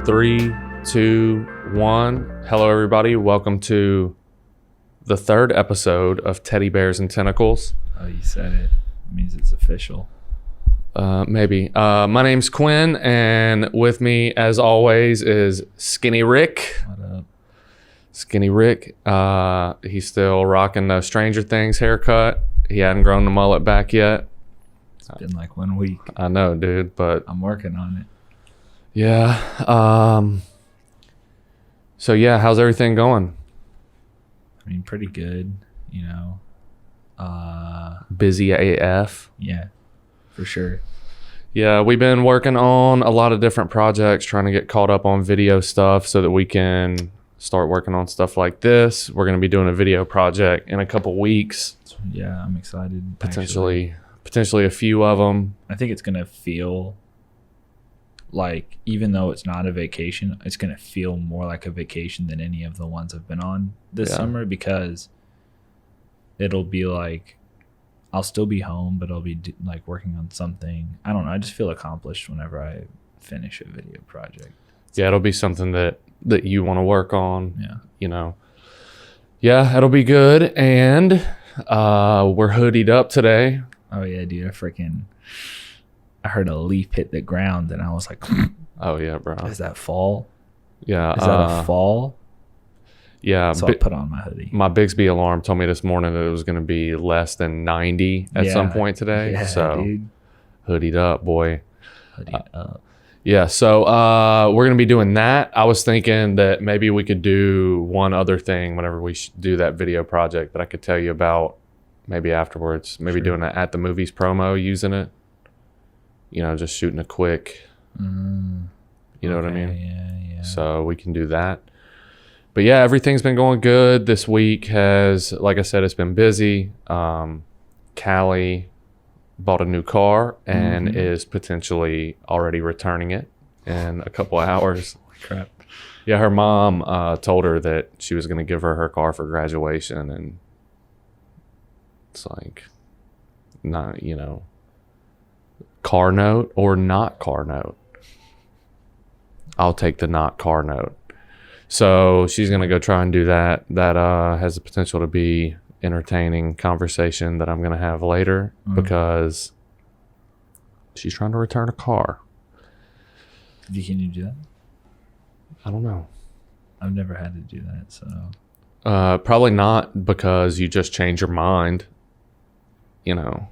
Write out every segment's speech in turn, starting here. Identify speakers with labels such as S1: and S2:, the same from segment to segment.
S1: 3, 2, 1. Hello, everybody. Welcome to the third episode of Teddybears and Tentacles.
S2: Oh, you said it. It means it's official.
S1: Maybe. My name's Quinn, and with me, as always, is Skinny Rick.
S2: What up?
S1: Skinny Rick. He's still rocking the Stranger Things haircut. He hadn't grown the mullet back yet.
S2: It's been like 1 week.
S1: I know, dude, but
S2: I'm working on it.
S1: yeah. So yeah, how's everything going?
S2: I mean, pretty good, you know.
S1: Busy AF.
S2: Yeah, for sure.
S1: Yeah, we've been working on a lot of different projects, trying to get caught up on video stuff so that we can start working on stuff like this. We're going to be doing a video project in a couple weeks.
S2: Yeah, I'm excited.
S1: Potentially a few of them.
S2: I think it's going to feel like, even though it's not a vacation, it's going to feel more like a vacation than any of the ones I've been on this summer, because it'll be like I'll still be home, but I'll be like working on something. I don't know. I just feel accomplished whenever I finish a video project.
S1: Yeah, it'll be something that you want to work on.
S2: Yeah.
S1: You know. Yeah, it'll be good. And we're hoodied up today.
S2: Oh yeah, dude. I heard a leaf hit the ground and I was like,
S1: oh yeah, bro.
S2: Is that fall?
S1: Yeah.
S2: Is that a fall?
S1: Yeah.
S2: So I put on my hoodie.
S1: My Bixby alarm told me this morning that it was going to be less than 90 at some point today.
S2: Yeah,
S1: so
S2: dude.
S1: Hoodied up, boy.
S2: Hoodied up.
S1: Yeah, so we're going to be doing that. I was thinking that maybe we could do one other thing whenever we do that video project that I could tell you about maybe afterwards. Maybe doing an At the Movies promo, using it. You know, just shooting a quick, you know what I mean?
S2: Yeah.
S1: So we can do that. But yeah, everything's been going good. This week has, like I said, it's been busy. Callie bought a new car and is potentially already returning it in a couple of hours.
S2: Holy crap.
S1: Yeah, her mom told her that she was going to give her car for graduation, and it's like, not, you know, car note or not car note. I'll take the not car note. So she's going to go try and do that. That has the potential to be entertaining conversation that I'm going to have later because she's trying to return a car.
S2: Can you do that?
S1: I don't know.
S2: I've never had to do that, so.
S1: Probably not, because you just change your mind, you know.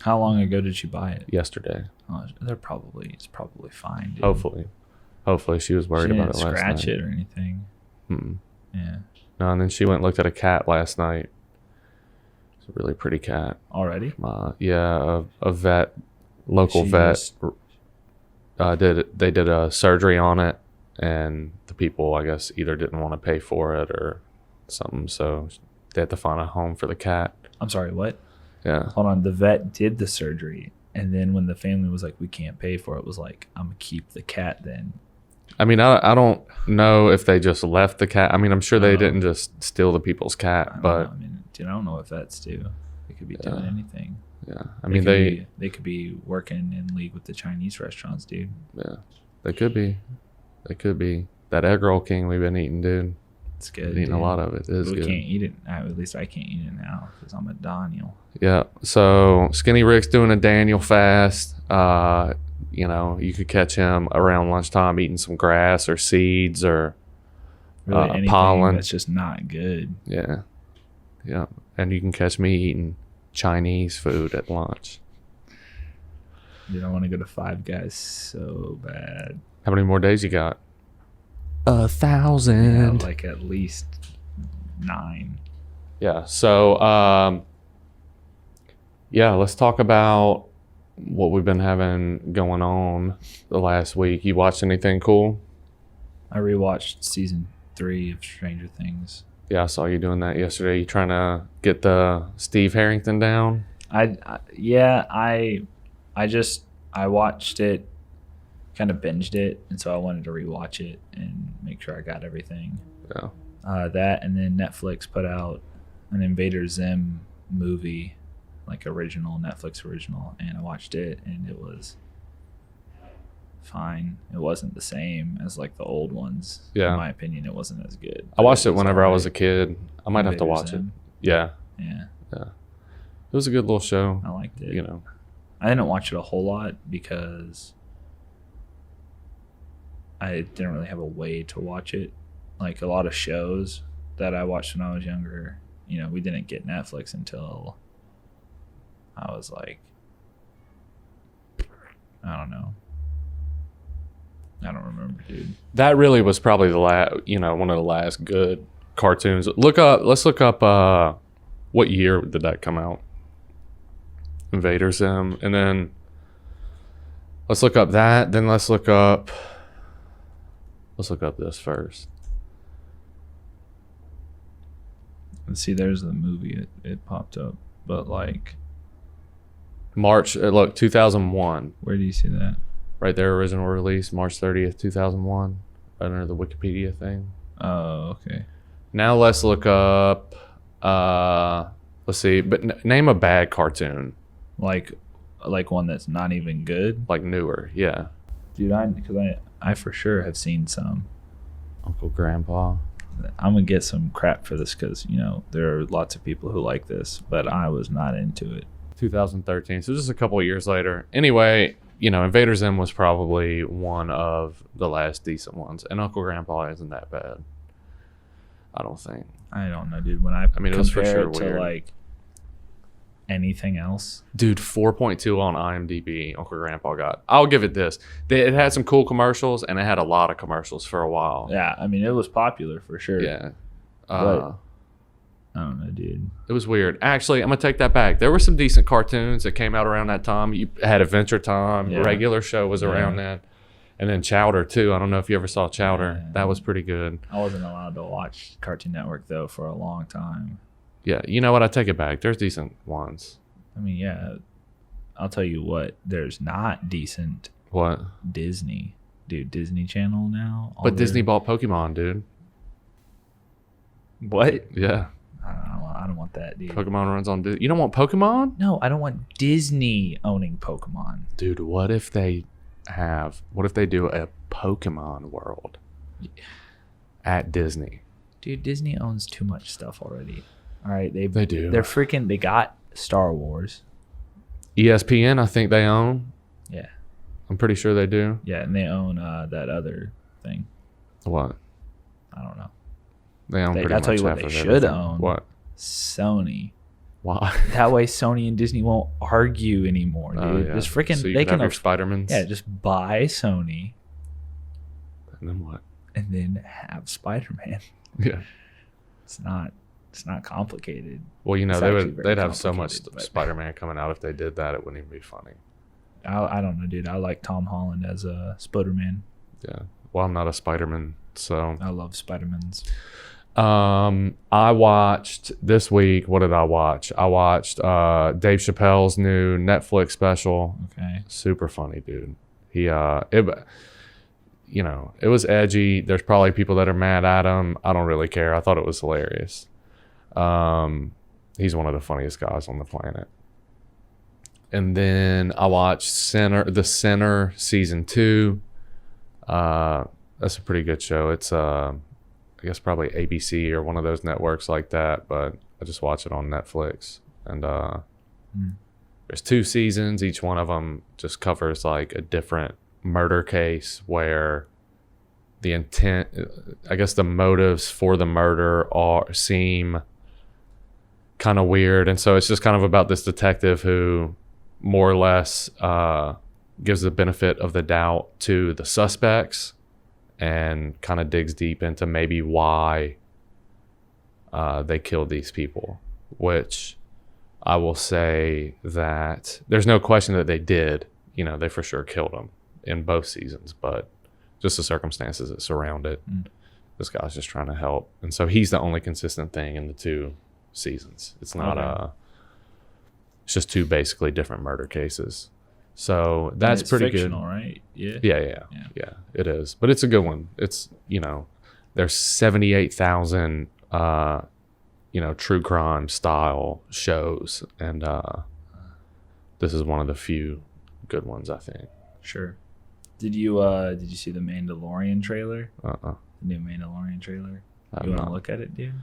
S2: How long ago did she buy it?
S1: Yesterday.
S2: Oh, it's probably fine, dude.
S1: Hopefully she was worried about it last night.
S2: She didn't scratch it or anything. Yeah.
S1: No, and then she went and looked at a cat last night. It's a really pretty cat.
S2: Already?
S1: Yeah, a vet, local vet. They did a surgery on it, and the people, I guess, either didn't want to pay for it or something, so they had to find a home for the cat.
S2: I'm sorry, what?
S1: Yeah.
S2: Hold on, the vet did the surgery, and then when the family was like, we can't pay for it, was like, I'm gonna keep the cat then.
S1: I mean, I don't know if they just left the cat. I mean, I'm sure they didn't just steal the people's cat, but
S2: I mean, dude, I don't know what vets do. They could be doing anything.
S1: Yeah, I mean,
S2: they could be working in league with the Chinese restaurants, dude.
S1: Yeah, they could be. That egg roll king we've been eating, dude.
S2: It's good.
S1: Eating a lot of it. It is
S2: we
S1: good.
S2: Can't eat it. At least I can't eat it now because I'm a Daniel.
S1: Yeah. So Skinny Rick's doing a Daniel fast. You know, you could catch him around lunchtime eating some grass or seeds or
S2: really anything
S1: pollen.
S2: That's just not good.
S1: Yeah. Yeah. And you can catch me eating Chinese food at lunch.
S2: You don't want to go to Five Guys so bad.
S1: How many more days you got? 1,000.
S2: Yeah, like at least 9.
S1: Yeah. So, yeah, let's talk about what we've been having going on the last week. You watched anything cool?
S2: I rewatched season 3 of Stranger Things.
S1: Yeah, I saw you doing that yesterday. You trying to get the Steve Harrington down?
S2: I watched it, kind of binged it, and so I wanted to rewatch it and make sure I got everything.
S1: Yeah.
S2: That, and then Netflix put out an Invader Zim movie, like original Netflix original, and I watched it, and it was fine. It wasn't the same as like the old ones.
S1: Yeah.
S2: In my opinion, it wasn't as good.
S1: I watched it whenever I was a kid. I might have to watch it. Yeah.
S2: Yeah.
S1: It was a good little show.
S2: I liked it.
S1: You know.
S2: I didn't watch it a whole lot because I didn't really have a way to watch it. Like a lot of shows that I watched when I was younger, you know, we didn't get Netflix until I was like, I don't know. I don't remember, dude.
S1: That really was probably the one of the last good cartoons. Let's look up what year did that come out? Invader Zim, and then let's look up that. Then let's look up this first.
S2: Let's see. There's the movie. It popped up, but like
S1: March. Look, 2001.
S2: Where do you see that?
S1: Right there, original release, March 30th, 2001. Right under the Wikipedia thing.
S2: Oh, okay.
S1: Now let's look up. Let's see, but name a bad cartoon.
S2: Like one that's not even good.
S1: Like newer, yeah.
S2: Dude, I for sure have seen some.
S1: Uncle Grandpa.
S2: I'm gonna get some crap for this because you know there are lots of people who like this, but I was not into it.
S1: 2013, so just a couple of years later. Anyway, you know, Invader Zim was probably one of the last decent ones, and Uncle Grandpa isn't that bad. I don't think.
S2: I don't know, dude. When I mean, it was for sure weird. To like anything else,
S1: dude. 4.2 on IMDb. Uncle Grandpa got. I'll give it this. It had some cool commercials, and it had a lot of commercials for a while.
S2: Yeah, I mean, it was popular for sure.
S1: Yeah.
S2: But I don't know, dude.
S1: It was weird. Actually, I'm gonna take that back. There were some decent cartoons that came out around that time. You had Adventure Time. Yeah. Regular Show was around that. And then Chowder too. I don't know if you ever saw Chowder. Yeah. That was pretty good.
S2: I wasn't allowed to watch Cartoon Network though for a long time.
S1: Yeah, you know what? I take it back. There's decent ones.
S2: I mean, yeah. I'll tell you what. There's not decent.
S1: What?
S2: Disney, dude. Disney Channel now.
S1: But Disney bought Pokemon, dude.
S2: What?
S1: Yeah.
S2: I don't want that, dude.
S1: Pokemon runs on Disney. You don't want Pokemon?
S2: No, I don't want Disney owning Pokemon.
S1: Dude, what if they do a Pokemon world at Disney?
S2: Dude, Disney owns too much stuff already. All right, they do. They got Star Wars.
S1: ESPN, I think they own.
S2: Yeah.
S1: I'm pretty sure they do.
S2: Yeah, and they own that other thing.
S1: What?
S2: I don't know.
S1: They own pretty much half of everything.
S2: I'll tell you what they should own.
S1: What?
S2: Sony.
S1: Why?
S2: That way Sony and Disney won't argue anymore, dude.
S1: Oh, yeah.
S2: Just freaking
S1: so they can have your Spider-Mans?
S2: Yeah, just buy Sony.
S1: And then what?
S2: And then have Spider-Man.
S1: Yeah.
S2: It's not complicated.
S1: Well, you know, they'd have so much Spider-Man coming out if they did that, it wouldn't even be funny.
S2: I don't know, dude. I like Tom Holland as a Spider-Man.
S1: Yeah. Well, I'm not a Spider-Man, so
S2: I love Spider-Mans.
S1: I watched this week. What did I watch? I watched Dave Chappelle's new Netflix special.
S2: Okay. Super
S1: funny, dude. It was edgy. There's probably people that are mad at him. I don't really care. I thought it was hilarious. He's one of the funniest guys on the planet. And then I watched The Sinner season 2. That's a pretty good show. It's I guess probably ABC or one of those networks like that, but I just watch it on Netflix. And there's 2 seasons. Each one of them just covers like a different murder case where the intent, I guess the motives for the murder seem kind of weird. And so it's just kind of about this detective who more or less gives the benefit of the doubt to the suspects and kind of digs deep into maybe why they killed these people, which I will say that there's no question that they did. You know, they for sure killed them in both seasons, but just the circumstances that surround it. This guy's just trying to help. And so he's the only consistent thing in the 2 seasons. It's not it's just 2 basically different murder cases. So that's pretty
S2: fictional,
S1: good.
S2: Right? Yeah.
S1: Yeah, it is. But it's a good one. It's, there's 78,000, true crime style shows. And this is one of the few good ones, I think.
S2: Sure. Did you see the Mandalorian trailer? The new Mandalorian trailer. You want to look at it, dude?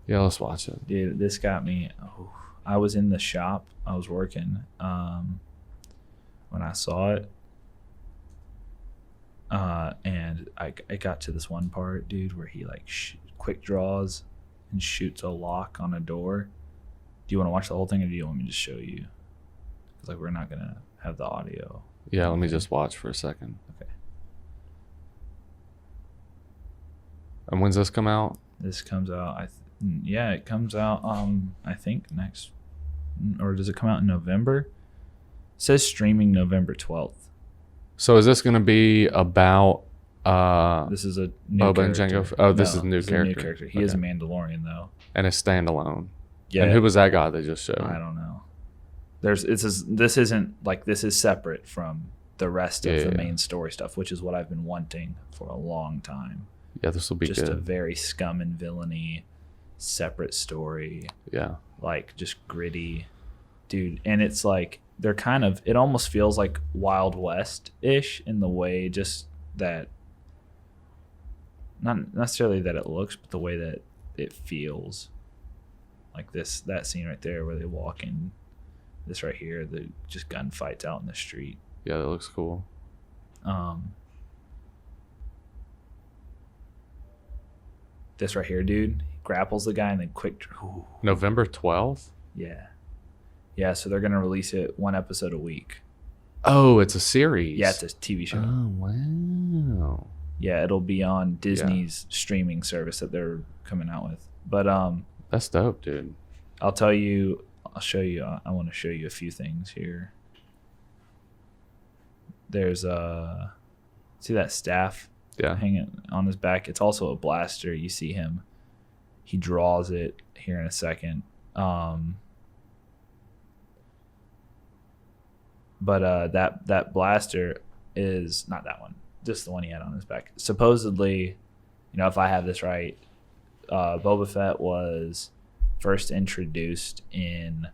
S1: Yeah, let's watch it.
S2: Dude, this got me. Oh, I was in the shop. I was working when I saw it. And I got to this one part, dude, where he like quick draws and shoots a lock on a door. Do you want to watch the whole thing, or do you want me to just show you? Because like we're not gonna have the audio.
S1: Yeah, let me just watch for a second.
S2: Okay.
S1: And when's this come out?
S2: This comes out. It comes out. I think next, or does it come out in November? It says streaming November 12th.
S1: So is this going to be about
S2: This is a new
S1: Boba and
S2: character.
S1: Jango? Oh, this is a
S2: No,
S1: new
S2: this
S1: character.
S2: He is a Mandalorian though.
S1: And it's standalone.
S2: Yeah.
S1: And who was that guy they just showed?
S2: I don't know. This isn't like, this is separate from the rest of the main story stuff, which is what I've been wanting for a long time.
S1: Yeah, this will be
S2: just
S1: good.
S2: a very scum and villainy separate story.
S1: Yeah.
S2: Like just gritty, dude. And it's like they're kind of, it almost feels like Wild West-ish in the way just that, not necessarily that it looks, but the way that it feels. Like that scene right there where they walk in, this right here, the just gunfights out in the street.
S1: Yeah, that looks cool.
S2: This right here, dude, he grapples the guy and then
S1: November 12th?
S2: Yeah, so they're gonna release it one episode a week.
S1: Oh, it's a series.
S2: Yeah, it's a TV show.
S1: Oh, wow.
S2: Yeah, it'll be on Disney's streaming service that they're coming out with. But
S1: that's dope, dude.
S2: I'll show you. I want to show you a few things here. There's see that staff hanging on his back? It's also a blaster. You see him. He draws it here in a second. But that blaster is not that one. Just the one he had on his back. Supposedly, if I have this right, Boba Fett was first introduced in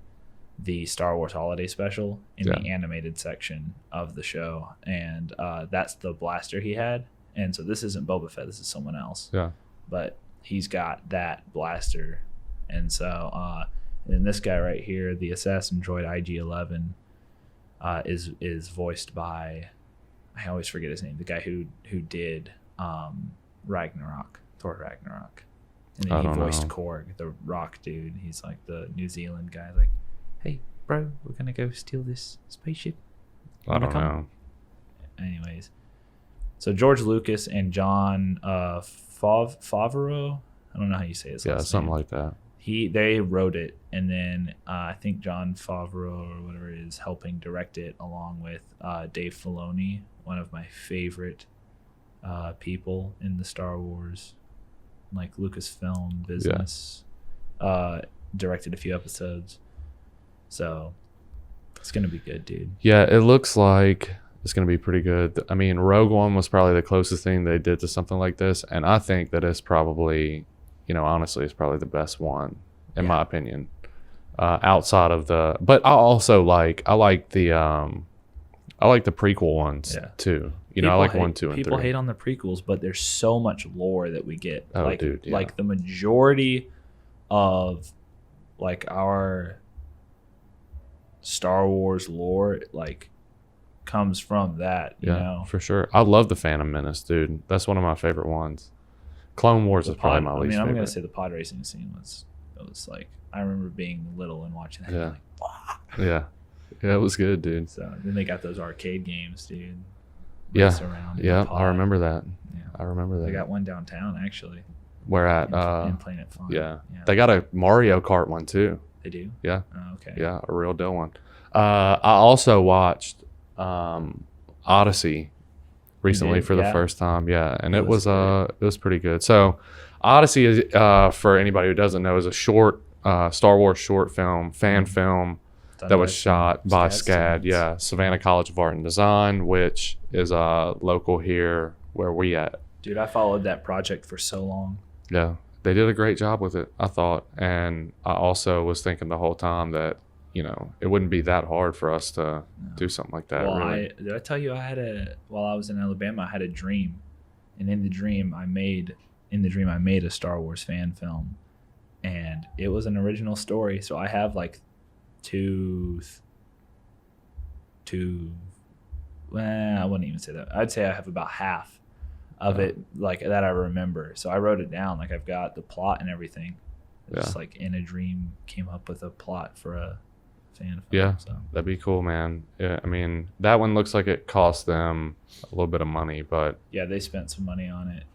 S2: the Star Wars Holiday Special in the animated section of the show, and that's the blaster he had. And so this isn't Boba Fett, this is someone else.
S1: Yeah.
S2: But he's got that blaster. And so and then this guy right here, the assassin droid IG-11, is voiced by, I always forget his name, the guy who did Ragnarok, Thor Ragnarok. And then he voiced Korg, the rock dude. He's like the New Zealand guy. Like, hey, bro, we're going to go steal this spaceship.
S1: I don't know.
S2: Anyways. So George Lucas and John Favreau, I don't know how you say his last name.
S1: Yeah, something like that.
S2: They wrote it, and then I think John Favreau or whatever it is helping direct it along with Dave Filoni, one of my favorite people in the Star Wars like Lucasfilm business. Directed a few episodes, so it's gonna be good, dude.
S1: Yeah, it looks like it's gonna be pretty good. I mean, Rogue One was probably the closest thing they did to something like this, and I think that it's probably, honestly, it's probably the best one in my opinion. Outside of but I like the prequel ones too. I like 1, 2, and 3.
S2: People hate on the prequels, but there's so much lore that we get.
S1: Oh,
S2: like,
S1: dude, yeah.
S2: Like the majority of like our Star Wars lore like comes from that, you know?
S1: For sure. I love the Phantom Menace, dude. That's one of my favorite ones. Clone Wars is probably my least favorite.
S2: I'm gonna say the pod racing scene was like, I remember being little and watching that.
S1: Yeah.
S2: Like, wow.
S1: Yeah, it was good, dude.
S2: So then they got those arcade games, dude.
S1: Yeah, I remember that.
S2: Yeah.
S1: I remember that.
S2: They got one downtown actually.
S1: Where at?
S2: In Planet Fun.
S1: Yeah. They got a Mario Kart one too.
S2: They do?
S1: Yeah.
S2: Oh, okay.
S1: Yeah, a real deal one. I also watched Odyssey recently for the first time. Yeah, and it was pretty good. So Odyssey is, for anybody who doesn't know, is a short Star Wars short film, fan film that was shot by SCAD. Yeah, Savannah College of Art and Design, which is local here where we at.
S2: Dude, I followed that project for so long.
S1: Yeah, they did a great job with it, I thought. And I also was thinking the whole time that it wouldn't be that hard for us to do something like that.
S2: Well,
S1: really.
S2: did I tell you while I was in Alabama, I had a dream, and in the dream I made a Star Wars fan film, and it was an original story. So I have like I wouldn't even say that. I'd say I have about half of it like that I remember. So I wrote it down. Like I've got the plot and everything. Just like in a dream came up with a plot for a fan film.
S1: Yeah,
S2: so.
S1: that'd be cool, man. Yeah, I mean, that one looks like it cost them a little bit of money, but
S2: yeah, they spent some money on it.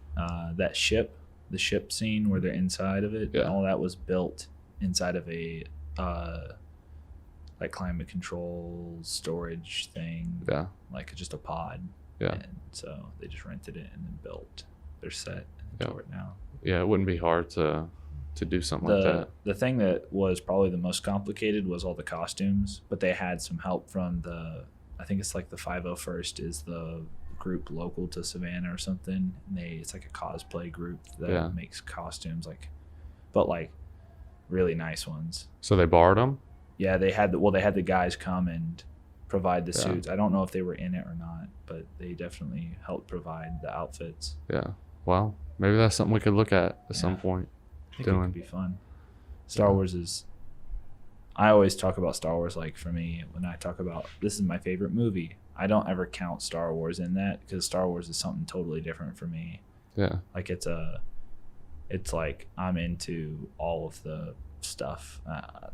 S2: The ship scene where they're inside of it, all that was built inside of a like climate control storage thing.
S1: Yeah,
S2: like just a pod.
S1: Yeah,
S2: and so they just rented it and then built their set and tore it down.
S1: Yeah, it wouldn't be hard to do something like that.
S2: The thing that was probably the most complicated was all the costumes, but they had some help from I think it's like the 501st is the group local to Savannah or something. And it's like a cosplay group that makes costumes but really nice ones.
S1: So they borrowed them?
S2: Yeah, they had the guys come and provide the suits. I don't know if they were in it or not, but they definitely helped provide the outfits.
S1: Yeah. Well, maybe that's something we could look at some point.
S2: I think it could be fun. Star Wars is. I always talk about Star Wars for me when I talk about this is my favorite movie. I don't ever count Star Wars in that because Star Wars is something totally different for me.
S1: Yeah.
S2: It's like I'm into all of the stuff.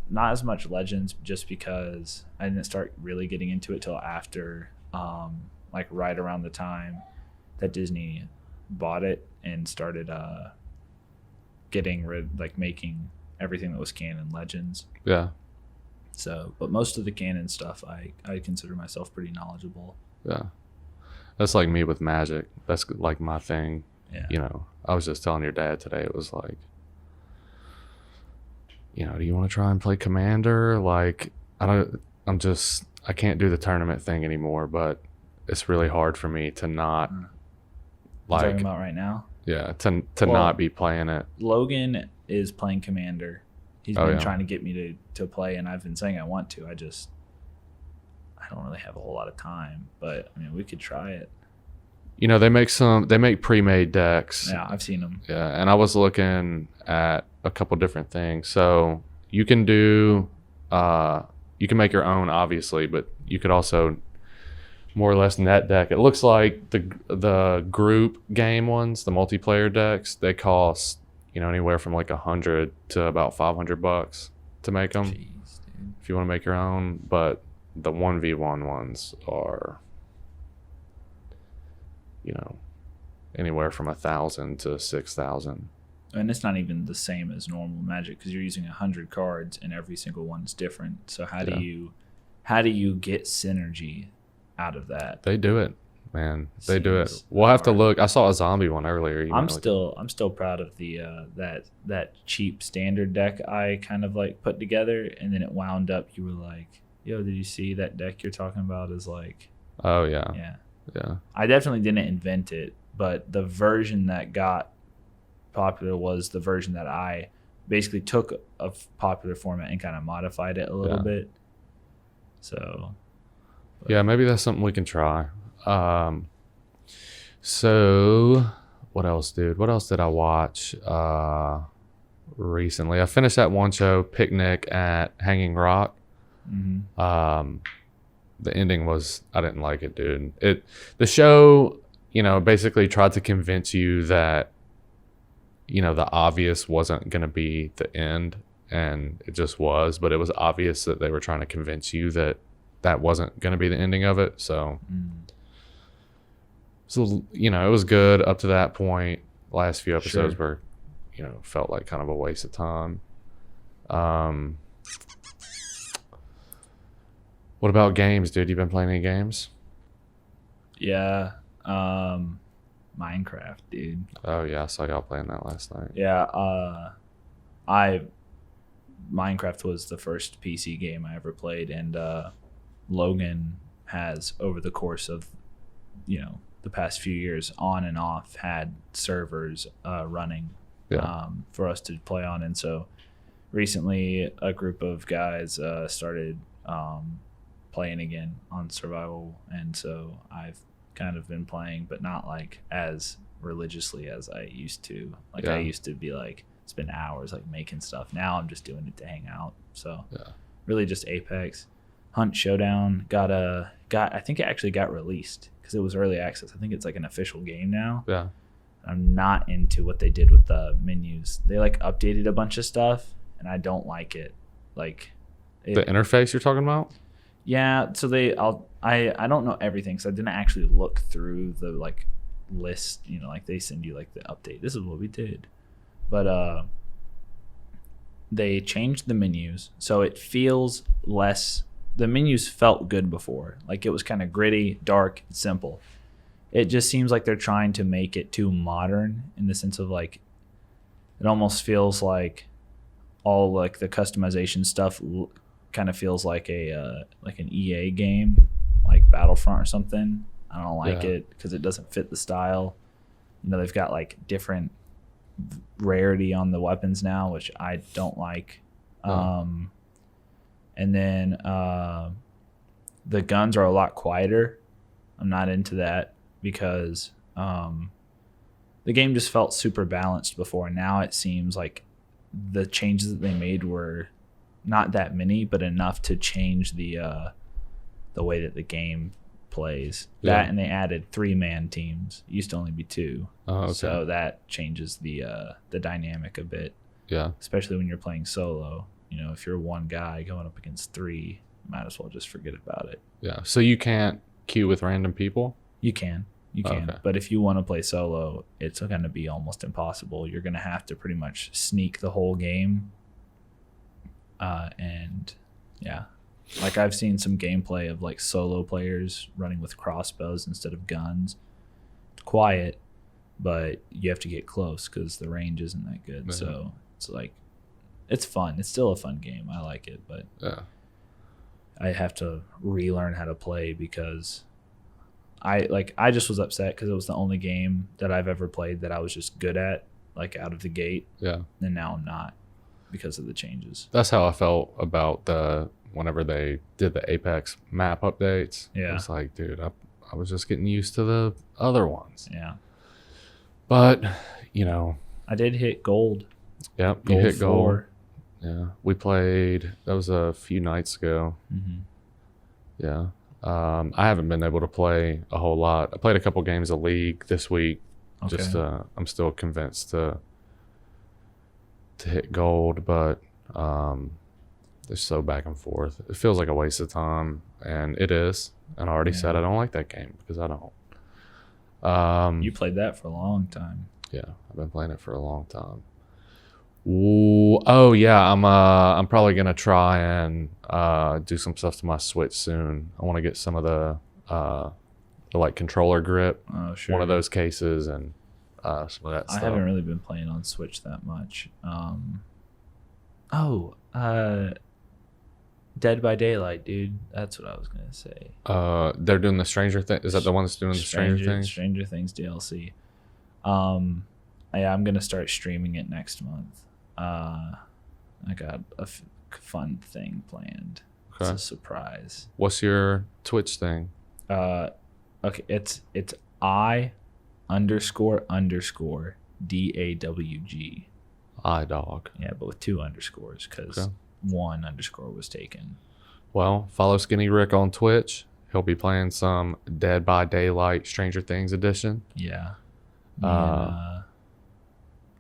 S2: Not as much Legends, just because I didn't start really getting into it till after, right around the time that Disney bought it and started making everything that was canon Legends.
S1: Yeah.
S2: So, but most of the canon stuff, I consider myself pretty knowledgeable.
S1: Yeah. That's like me with Magic. That's like my thing. Yeah. I was just telling your dad today, it was like, do you want to try and play Commander? Like, I can't do the tournament thing anymore, but it's really hard for me to not
S2: talking about right now?
S1: Yeah, to not be playing it.
S2: Logan is playing Commander. He's been trying to get me to play, and I've been saying I want to. I don't really have a whole lot of time, but I mean, we could try it.
S1: They make pre-made decks.
S2: Yeah, I've seen them.
S1: Yeah, and I was looking at a couple different things. So you can do, you can make your own, obviously, but you could also more or less net deck. It looks like the group game ones, the multiplayer decks, they cost anywhere from like $100 to about $500 to make them.
S2: Jeez, dude.
S1: If you want to make your own, but the 1v1 ones are anywhere from 1,000 to 6,000.
S2: And it's not even the same as normal Magic because you're using 100 cards and every single one is different. So how do you get synergy out of that?
S1: They do it, man. They do it. We'll have to look. I saw a zombie one earlier.
S2: I'm still proud of the that cheap standard deck I kind of put together, and then it wound up. You were like, "Yo, did you see that deck you're talking about?" Is like,
S1: oh yeah,
S2: yeah. I definitely didn't invent it, but the version that got popular was the version that I basically took a popular format and kind of modified it a little bit. So,
S1: yeah, maybe that's something we can try. So what else, dude? What else did I watch recently? I finished that one show, Picnic at Hanging Rock.
S2: Mm-hmm.
S1: The ending was, I didn't like it, dude. The show, basically tried to convince you that the obvious wasn't going to be the end, and it just was, but it was obvious that they were trying to convince you that wasn't going to be the ending of it. So, it was good up to that point. Last few episodes were, felt like kind of a waste of time. What about games, dude? You been playing any games?
S2: Yeah. Minecraft, dude.
S1: Oh yeah, I saw y'all playing that last night.
S2: Yeah, Minecraft was the first PC game I ever played, and Logan has, over the course of the past few years, on and off, had servers running for us to play on, and so recently a group of guys started playing again on survival, and so I've kind of been playing, but not like as religiously as I used to. Like I used to be like spend hours like making stuff. Now I'm just doing it to hang out. So really just Apex. Hunt Showdown got I think it actually got released because it was early access. I think it's like an official game now.
S1: Yeah.
S2: I'm not into what they did with the menus. They like updated a bunch of stuff and I don't like it. Like
S1: the interface you're talking about?
S2: Yeah, so I don't know everything because I didn't actually look through the like list, you know, like they send you like the update. This is what we did. But they changed the menus so it feels less. The menus felt good before. Like it was kind of gritty, dark, simple. It just seems like they're trying to make it too modern in the sense of like it almost feels like all like the customization stuff kind of feels like an EA game, like Battlefront or something. I don't like it because it doesn't fit the style. You know, they've got like different rarity on the weapons now, which I don't like. And then the guns are a lot quieter. I'm not into that because the game just felt super balanced before. Now it seems like the changes that they made were not that many, but enough to change the way that the game plays. That and they added 3-man teams. It used to only be 2.
S1: Oh, okay.
S2: So that changes the dynamic a bit.
S1: Yeah.
S2: Especially when you're playing solo. You know, if you're one guy going up against 3, might as well just forget about it.
S1: Yeah. So you can't queue with random people?
S2: You can. Okay. But if you want to play solo, it's going to be almost impossible. You're going to have to pretty much sneak the whole game. And yeah, like I've seen some gameplay of like solo players running with crossbows instead of guns. Quiet, but you have to get close because the range isn't that good. Mm-hmm. So it's like, it's fun. It's still a fun game. I like it, but I have to relearn how to play because I just was upset because it was the only game that I've ever played that I was just good at, like out of the gate. Yeah. And now I'm not because of the changes.
S1: That's how I felt about whenever they did the Apex map updates.
S2: Yeah.
S1: It's like, dude, I was just getting used to the other ones.
S2: Yeah.
S1: But, you know.
S2: I did hit gold.
S1: Yep, you hit gold. Yeah. We played, that was a few nights ago. Mm-hmm. Yeah. I haven't been able to play a whole lot. I played a couple games of League this week. Okay. Just I'm still convinced to hit gold, but it's so back and forth. It feels like a waste of time, and it is. And I already said I don't like that game because I don't.
S2: You played that for a long time.
S1: Yeah, I've been playing it for a long time. Ooh, oh yeah, I'm probably gonna try and do some stuff to my Switch soon. I want to get some of the like controller grip, one of those cases, and some of that stuff.
S2: I haven't really been playing on Switch that much. Dead by Daylight, dude. That's what I was gonna say.
S1: They're doing the Stranger Things. Is that the one that's doing the Stranger Things?
S2: Stranger Things DLC. Yeah, I'm gonna start streaming it next month. I got a fun thing planned. Okay. It's a surprise.
S1: What's your Twitch thing?
S2: Okay, it's I__DAWG.
S1: iDog.
S2: Yeah, but with 2 underscores because 1 underscore was taken.
S1: Well, follow Skinny Rick on Twitch. He'll be playing some Dead by Daylight Stranger Things edition.
S2: Yeah.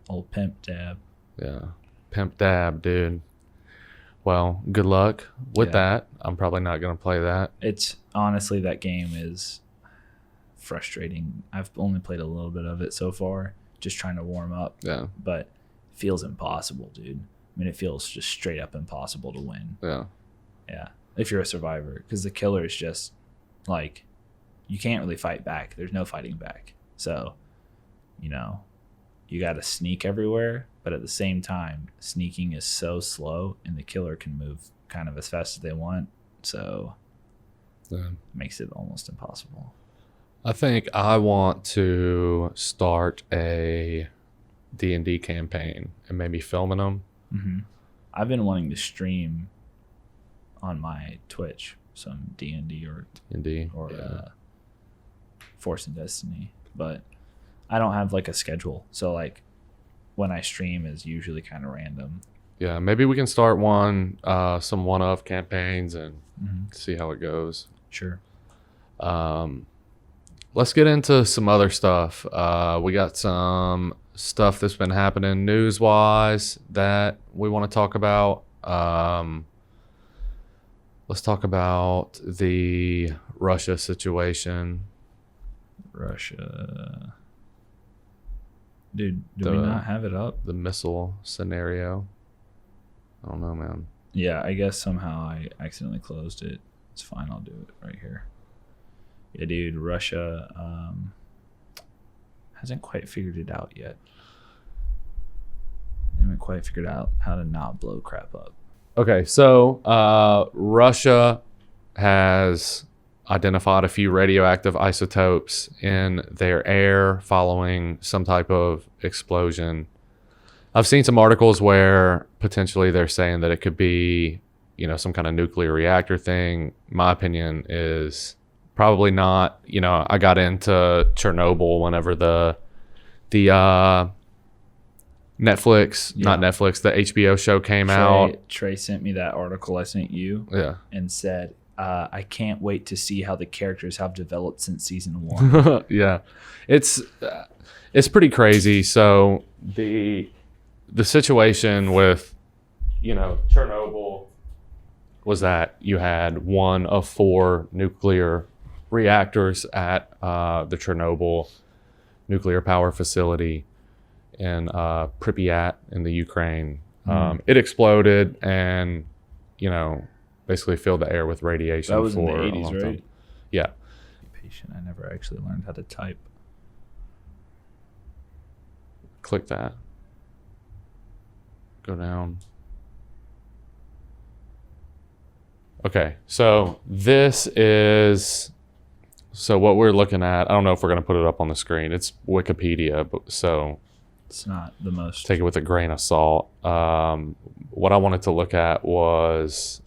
S2: Old Pimp Dab.
S1: Yeah. Pimp Dab, dude. Well, good luck with that. I'm probably not going to play that.
S2: It's honestly, that game is frustrating. I've only played a little bit of it so far, just trying to warm up.
S1: Yeah.
S2: But it feels impossible, dude. I mean, it feels just straight up impossible to win.
S1: Yeah.
S2: Yeah. If you're a survivor, because the killer is just like, you can't really fight back. There's no fighting back. So, you know, you got to sneak everywhere, but at the same time, sneaking is so slow and the killer can move kind of as fast as they want. So it makes it almost impossible.
S1: I think I want to start a D&D campaign and maybe filming them.
S2: Mm-hmm. I've been wanting to stream on my Twitch some D&D or Force and Destiny, but I don't have like a schedule. So like when I stream is usually kind of random.
S1: Yeah, maybe we can start some one-off campaigns and see how it goes.
S2: Sure.
S1: Let's get into some other stuff. We got some stuff that's been happening news-wise that we want to talk about. Let's talk about the Russia situation.
S2: Russia. Dude, do we not have it up?
S1: The missile scenario. I don't know, man.
S2: Yeah, I guess somehow I accidentally closed it. It's fine. I'll do it right here. Yeah, dude, Russia hasn't quite figured it out yet. They haven't quite figured out how to not blow crap up.
S1: Okay, so Russia has identified a few radioactive isotopes in their air following some type of explosion. I've seen some articles where potentially they're saying that it could be, some kind of nuclear reactor thing. My opinion is probably not. I got into Chernobyl whenever the Netflix, not Netflix, the HBO show came out.
S2: Trey sent me that article I sent you.
S1: Yeah.
S2: And said, I can't wait to see how the characters have developed since season 1.
S1: Yeah. It's pretty crazy. So the situation with, Chernobyl was that you had one of 4 nuclear reactors at the Chernobyl nuclear power facility in Pripyat in the Ukraine. It exploded and, basically filled the air with radiation.
S2: That was in the
S1: for
S2: 80s, right?
S1: Yeah.
S2: Patient. I never actually learned how to type.
S1: Click that. Go down. Okay, so what we're looking at, I don't know if we're going to put it up on the screen. It's Wikipedia, so
S2: it's not the most.
S1: Take it with a grain of salt. What I wanted to look at was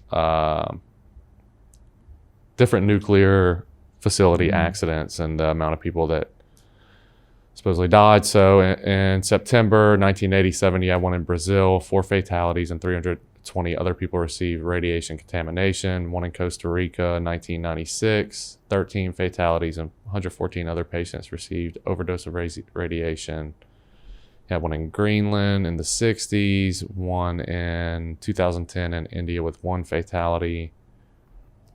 S1: different nuclear facility accidents and the amount of people that supposedly died. So in September 1987, you had one in Brazil, 4 fatalities and 320 other people received radiation contamination. One in Costa Rica, 1996, 13 fatalities and 114 other patients received overdose of radiation. You had one in Greenland in the 60s, one in 2010 in India with 1 fatality.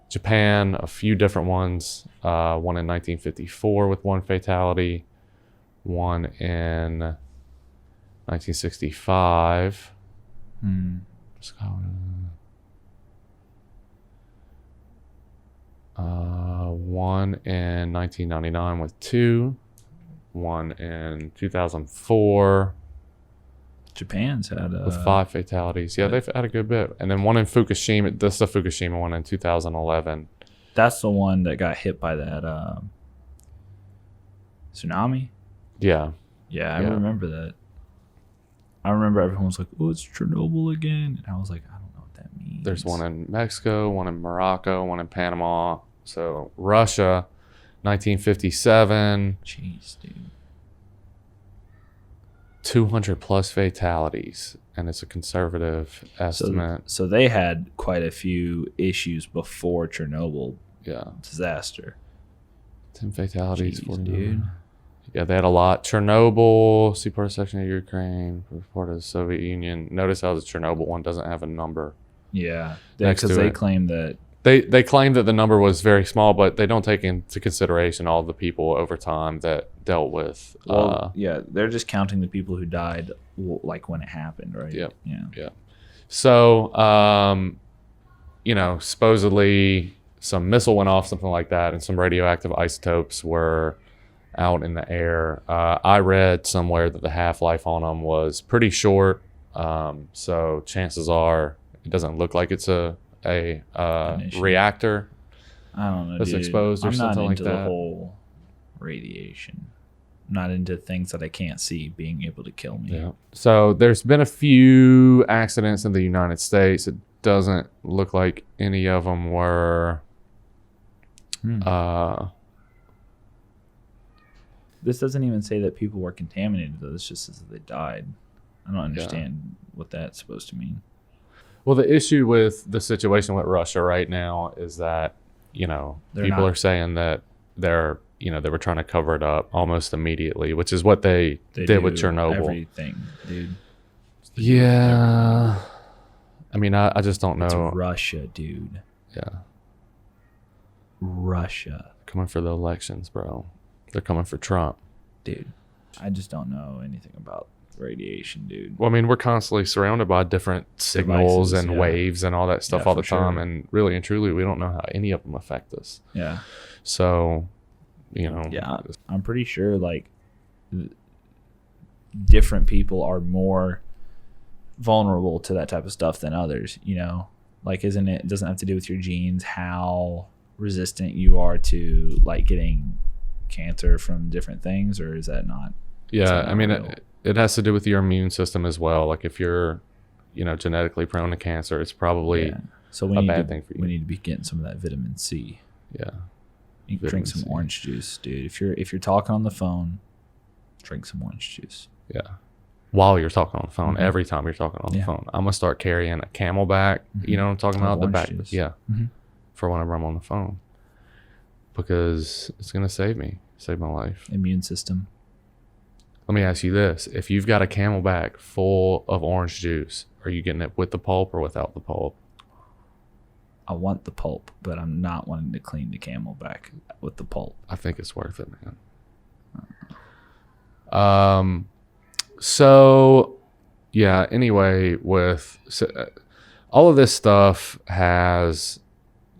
S1: Japan, a few different ones, one in 1954 with 1 fatality, one in 1965. One in 1999 with 2. One in 2004.
S2: Japan's had
S1: with 5 fatalities. Yeah, they've had a good bit. And then one in Fukushima. This is the Fukushima one in 2011.
S2: That's the one that got hit by that tsunami.
S1: Yeah.
S2: Yeah, I remember that. I remember everyone was like, "Oh, it's Chernobyl again," and I was like, "I don't know what that means."
S1: There's one in Mexico, one in Morocco, one in Panama. So Russia, 1957.
S2: Jeez, dude.
S1: 200 plus fatalities, and it's a conservative estimate.
S2: So they had quite a few issues before Chernobyl disaster.
S1: 10 fatalities.
S2: Jeez, dude.
S1: Yeah, they had a lot. Chernobyl, seaport section of Ukraine, part of the Soviet Union. Notice how the Chernobyl one doesn't have a number.
S2: Yeah, because they claim that
S1: they claim that the number was very small, but they don't take into consideration all the people over time that dealt with.
S2: They're just counting the people who died, like when it happened, right?
S1: Yep.
S2: Yeah.
S1: So, supposedly some missile went off, something like that, and some radioactive isotopes were out in the air. I read somewhere that the half-life on them was pretty short, so chances are it doesn't look like it's a reactor.
S2: I don't know,
S1: that's
S2: dude.
S1: exposed or
S2: I'm
S1: something
S2: not into
S1: like
S2: the
S1: that.
S2: whole radiation not into things that I can't see being able to kill me.
S1: Yeah. So there's been a few accidents in the United States. It doesn't look like any of them were.
S2: This doesn't even say that people were contaminated, though. This just says that they died. I don't understand what that's supposed to mean.
S1: Well, the issue with the situation with Russia right now is that, people are saying that they were trying to cover it up almost immediately, which is what they did with Chernobyl.
S2: Everything, dude.
S1: Yeah. I mean, I just don't know.
S2: It's Russia, dude.
S1: Yeah.
S2: Russia.
S1: Coming for the elections, bro. They're coming for Trump.
S2: Dude, I just don't know anything about radiation, dude.
S1: Well, I mean, we're constantly surrounded by different signals
S2: Devices,
S1: and waves and all that stuff all the time.
S2: Sure.
S1: And really and truly, we don't know how any of them affect us.
S2: Yeah.
S1: So,
S2: Yeah, I'm pretty sure, like, different people are more vulnerable to that type of stuff than others, Like, it doesn't have to do with your genes, how resistant you are to, like, getting cancer from different things, or is that not?
S1: Yeah, I mean, it has to do with your immune system as well. Like, if you're, genetically prone to cancer, it's probably a bad thing for you.
S2: We need to be getting some of that vitamin C.
S1: Yeah.
S2: You can drink some orange juice, dude. If you're talking on the phone, drink some orange juice.
S1: Yeah. While you're talking on the phone, every time you're talking on the phone, I'm gonna start carrying a Camelback. You know what I'm talking about? The back,
S2: juice.
S1: yeah, for whenever I'm on the phone, because it's gonna save my life.
S2: Immune system.
S1: Let me ask you this: if you've got a Camelback full of orange juice, are you getting it with the pulp or without the pulp?
S2: I want the pulp, but I'm not wanting to clean the Camelback with the pulp.
S1: I think it's worth it, man. So yeah, anyway, all of this stuff has,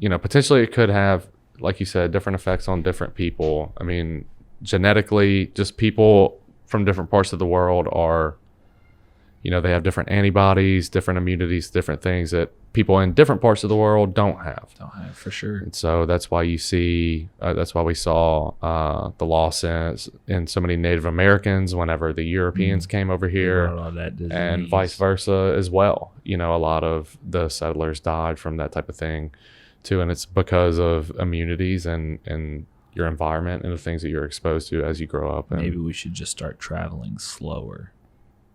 S1: potentially it could have, like you said, different effects on different people. I mean, genetically, just people from different parts of the world are, they have different antibodies, different immunities, different things that people in different parts of the world don't have.
S2: For sure.
S1: And so that's why you see, that's why we saw the loss in so many Native Americans whenever the Europeans came over here, and vice versa as well. A lot of the settlers died from that type of thing too. And it's because of immunities and your environment and the things that you're exposed to as you grow up. And
S2: maybe we should just start traveling slower.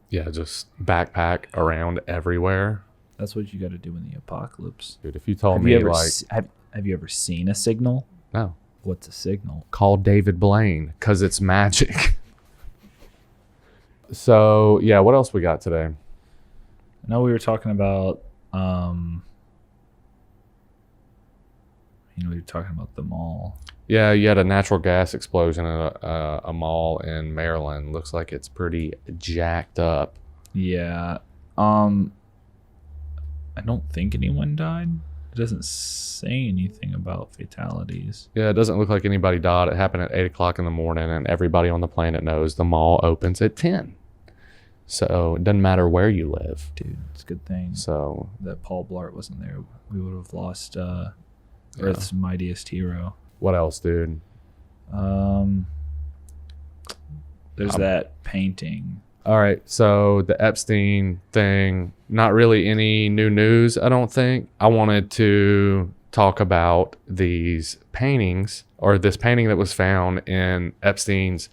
S1: Yeah, just backpack around everywhere.
S2: That's what you got to do in the apocalypse.
S1: Dude, if you told me,
S2: have you ever seen a signal?
S1: No.
S2: What's a signal?
S1: Call David Blaine, because it's magic. So, yeah, what else we got today?
S2: I know we were talking about, we were talking about the mall.
S1: Yeah, you had a natural gas explosion at a mall in Maryland. Looks like it's pretty jacked up.
S2: Yeah. I don't think anyone died. It doesn't say anything about fatalities.
S1: Yeah, it doesn't look like anybody died. It happened at 8 o'clock in the morning, and everybody on the planet knows the mall opens at 10. So it doesn't matter where you live.
S2: Dude, it's a good thing
S1: so
S2: that Paul Blart wasn't there. We would have lost Earth's mightiest hero.
S1: What else, dude?
S2: There's that painting.
S1: All right, so the Epstein thing, not really any new news, I don't think. I wanted to talk about these paintings, or this painting that was found in Epstein's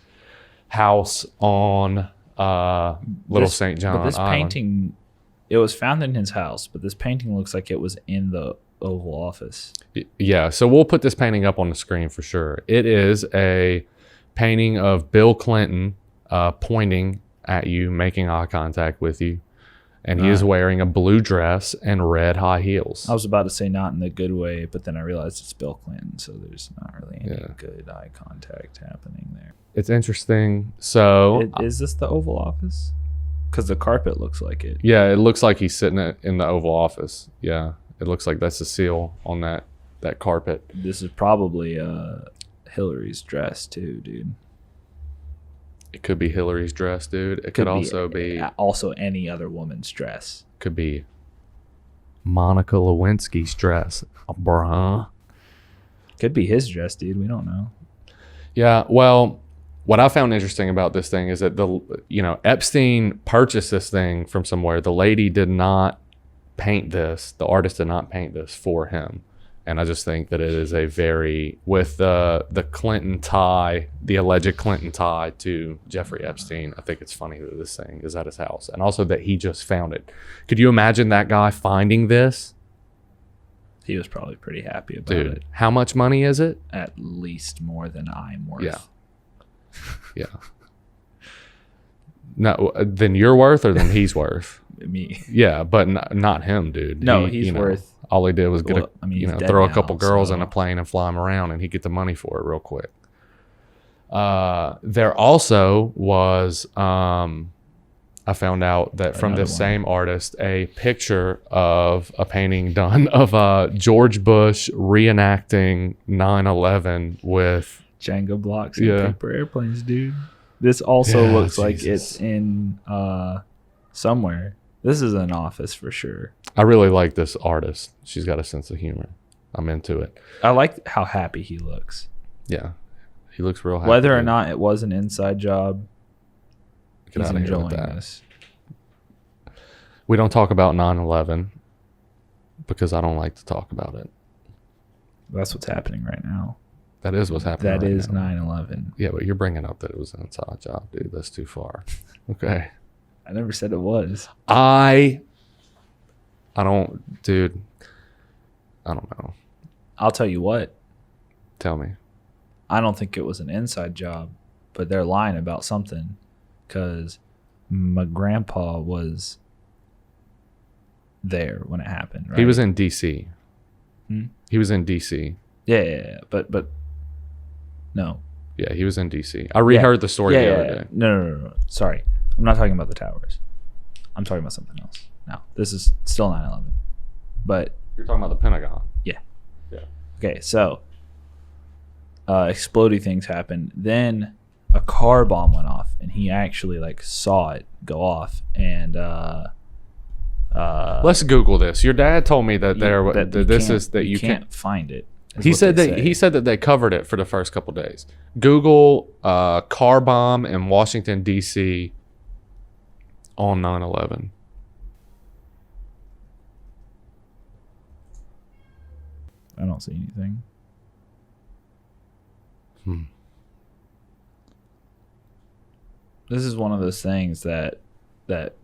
S1: house on Little St. John
S2: But this
S1: Island.
S2: painting, it was found in his house, but this painting looks like it was in the Oval Office.
S1: Yeah, so we'll put this painting up on the screen for sure. It is a painting of Bill Clinton pointing at you, making eye contact with you, and he is wearing a blue dress and red high heels.
S2: I was about to say not in the good way, but then I realized it's Bill Clinton, so there's not really any good eye contact happening there.
S1: It's interesting. So
S2: is this the Oval Office? Because the carpet looks like it.
S1: Yeah, it looks like he's sitting in the Oval Office. Yeah, it looks like that's the seal on that carpet.
S2: This is probably Hillary's dress too, dude.
S1: It could be Hillary's dress, dude. It could also be
S2: any other woman's dress.
S1: Could be Monica Lewinsky's dress, bruh.
S2: Could be his dress, dude. We don't know.
S1: Yeah, well, what I found interesting about this thing is that Epstein purchased this thing from somewhere. The lady did not paint this. The artist did not paint this for him. And I just think that it is a very, with the Clinton tie, the alleged Clinton tie to Jeffrey Epstein, I think it's funny that this thing is at his house. And also that he just found it. Could you imagine that guy finding this?
S2: He was probably pretty happy about
S1: Dude,
S2: it.
S1: how much money is it?
S2: At least more than I'm worth.
S1: Yeah. Yeah. No, then you're worth or then he's worth?
S2: Me.
S1: Yeah, but not him, dude.
S2: No, he's worth.
S1: All he did was get throw a couple girls in a
S2: so.
S1: plane and fly him around, and he'd get the money for it real quick. There also was, I found out that from this same artist, a picture of a painting done of George Bush reenacting 9/11 with
S2: Jenga blocks and paper airplanes, dude. This also looks like it's in somewhere. This is an office for sure.
S1: I really like this artist. She's got a sense of humor. I'm into it.
S2: I like how happy he looks.
S1: Yeah. He looks real happy.
S2: Whether or not it was an inside job,
S1: Get
S2: he's
S1: out of here
S2: enjoying
S1: with that.
S2: this.
S1: We don't talk about 9/11 because I don't like to talk about it.
S2: That's what's happening right now.
S1: That is what's happening
S2: That
S1: right
S2: is
S1: now.
S2: 9/11.
S1: Yeah, but you're bringing up that it was an inside job, dude. That's too far. Okay.
S2: I never said it was.
S1: I don't, dude. I don't know.
S2: I'll tell you what.
S1: Tell me.
S2: I don't think it was an inside job, but they're lying about something because my grandpa was there when it happened. Right?
S1: He was in D.C.
S2: Hmm?
S1: He was in D.C.
S2: Yeah. But no.
S1: Yeah, he was in D.C. I reheard the story the other day.
S2: No. Sorry. I'm not talking about the towers. I'm talking about something else. No, this is still 9/11. But
S1: You're talking about the Pentagon.
S2: yeah.
S1: Yeah.
S2: Okay, so exploding things happened. Then a car bomb went off, and he actually saw it go off. And
S1: Let's Google this. Your dad told me that you
S2: can't find it.
S1: He said that they covered it for the first couple days. Google car bomb in Washington D.C. on 9/11.
S2: I don't see anything. This is one of those things that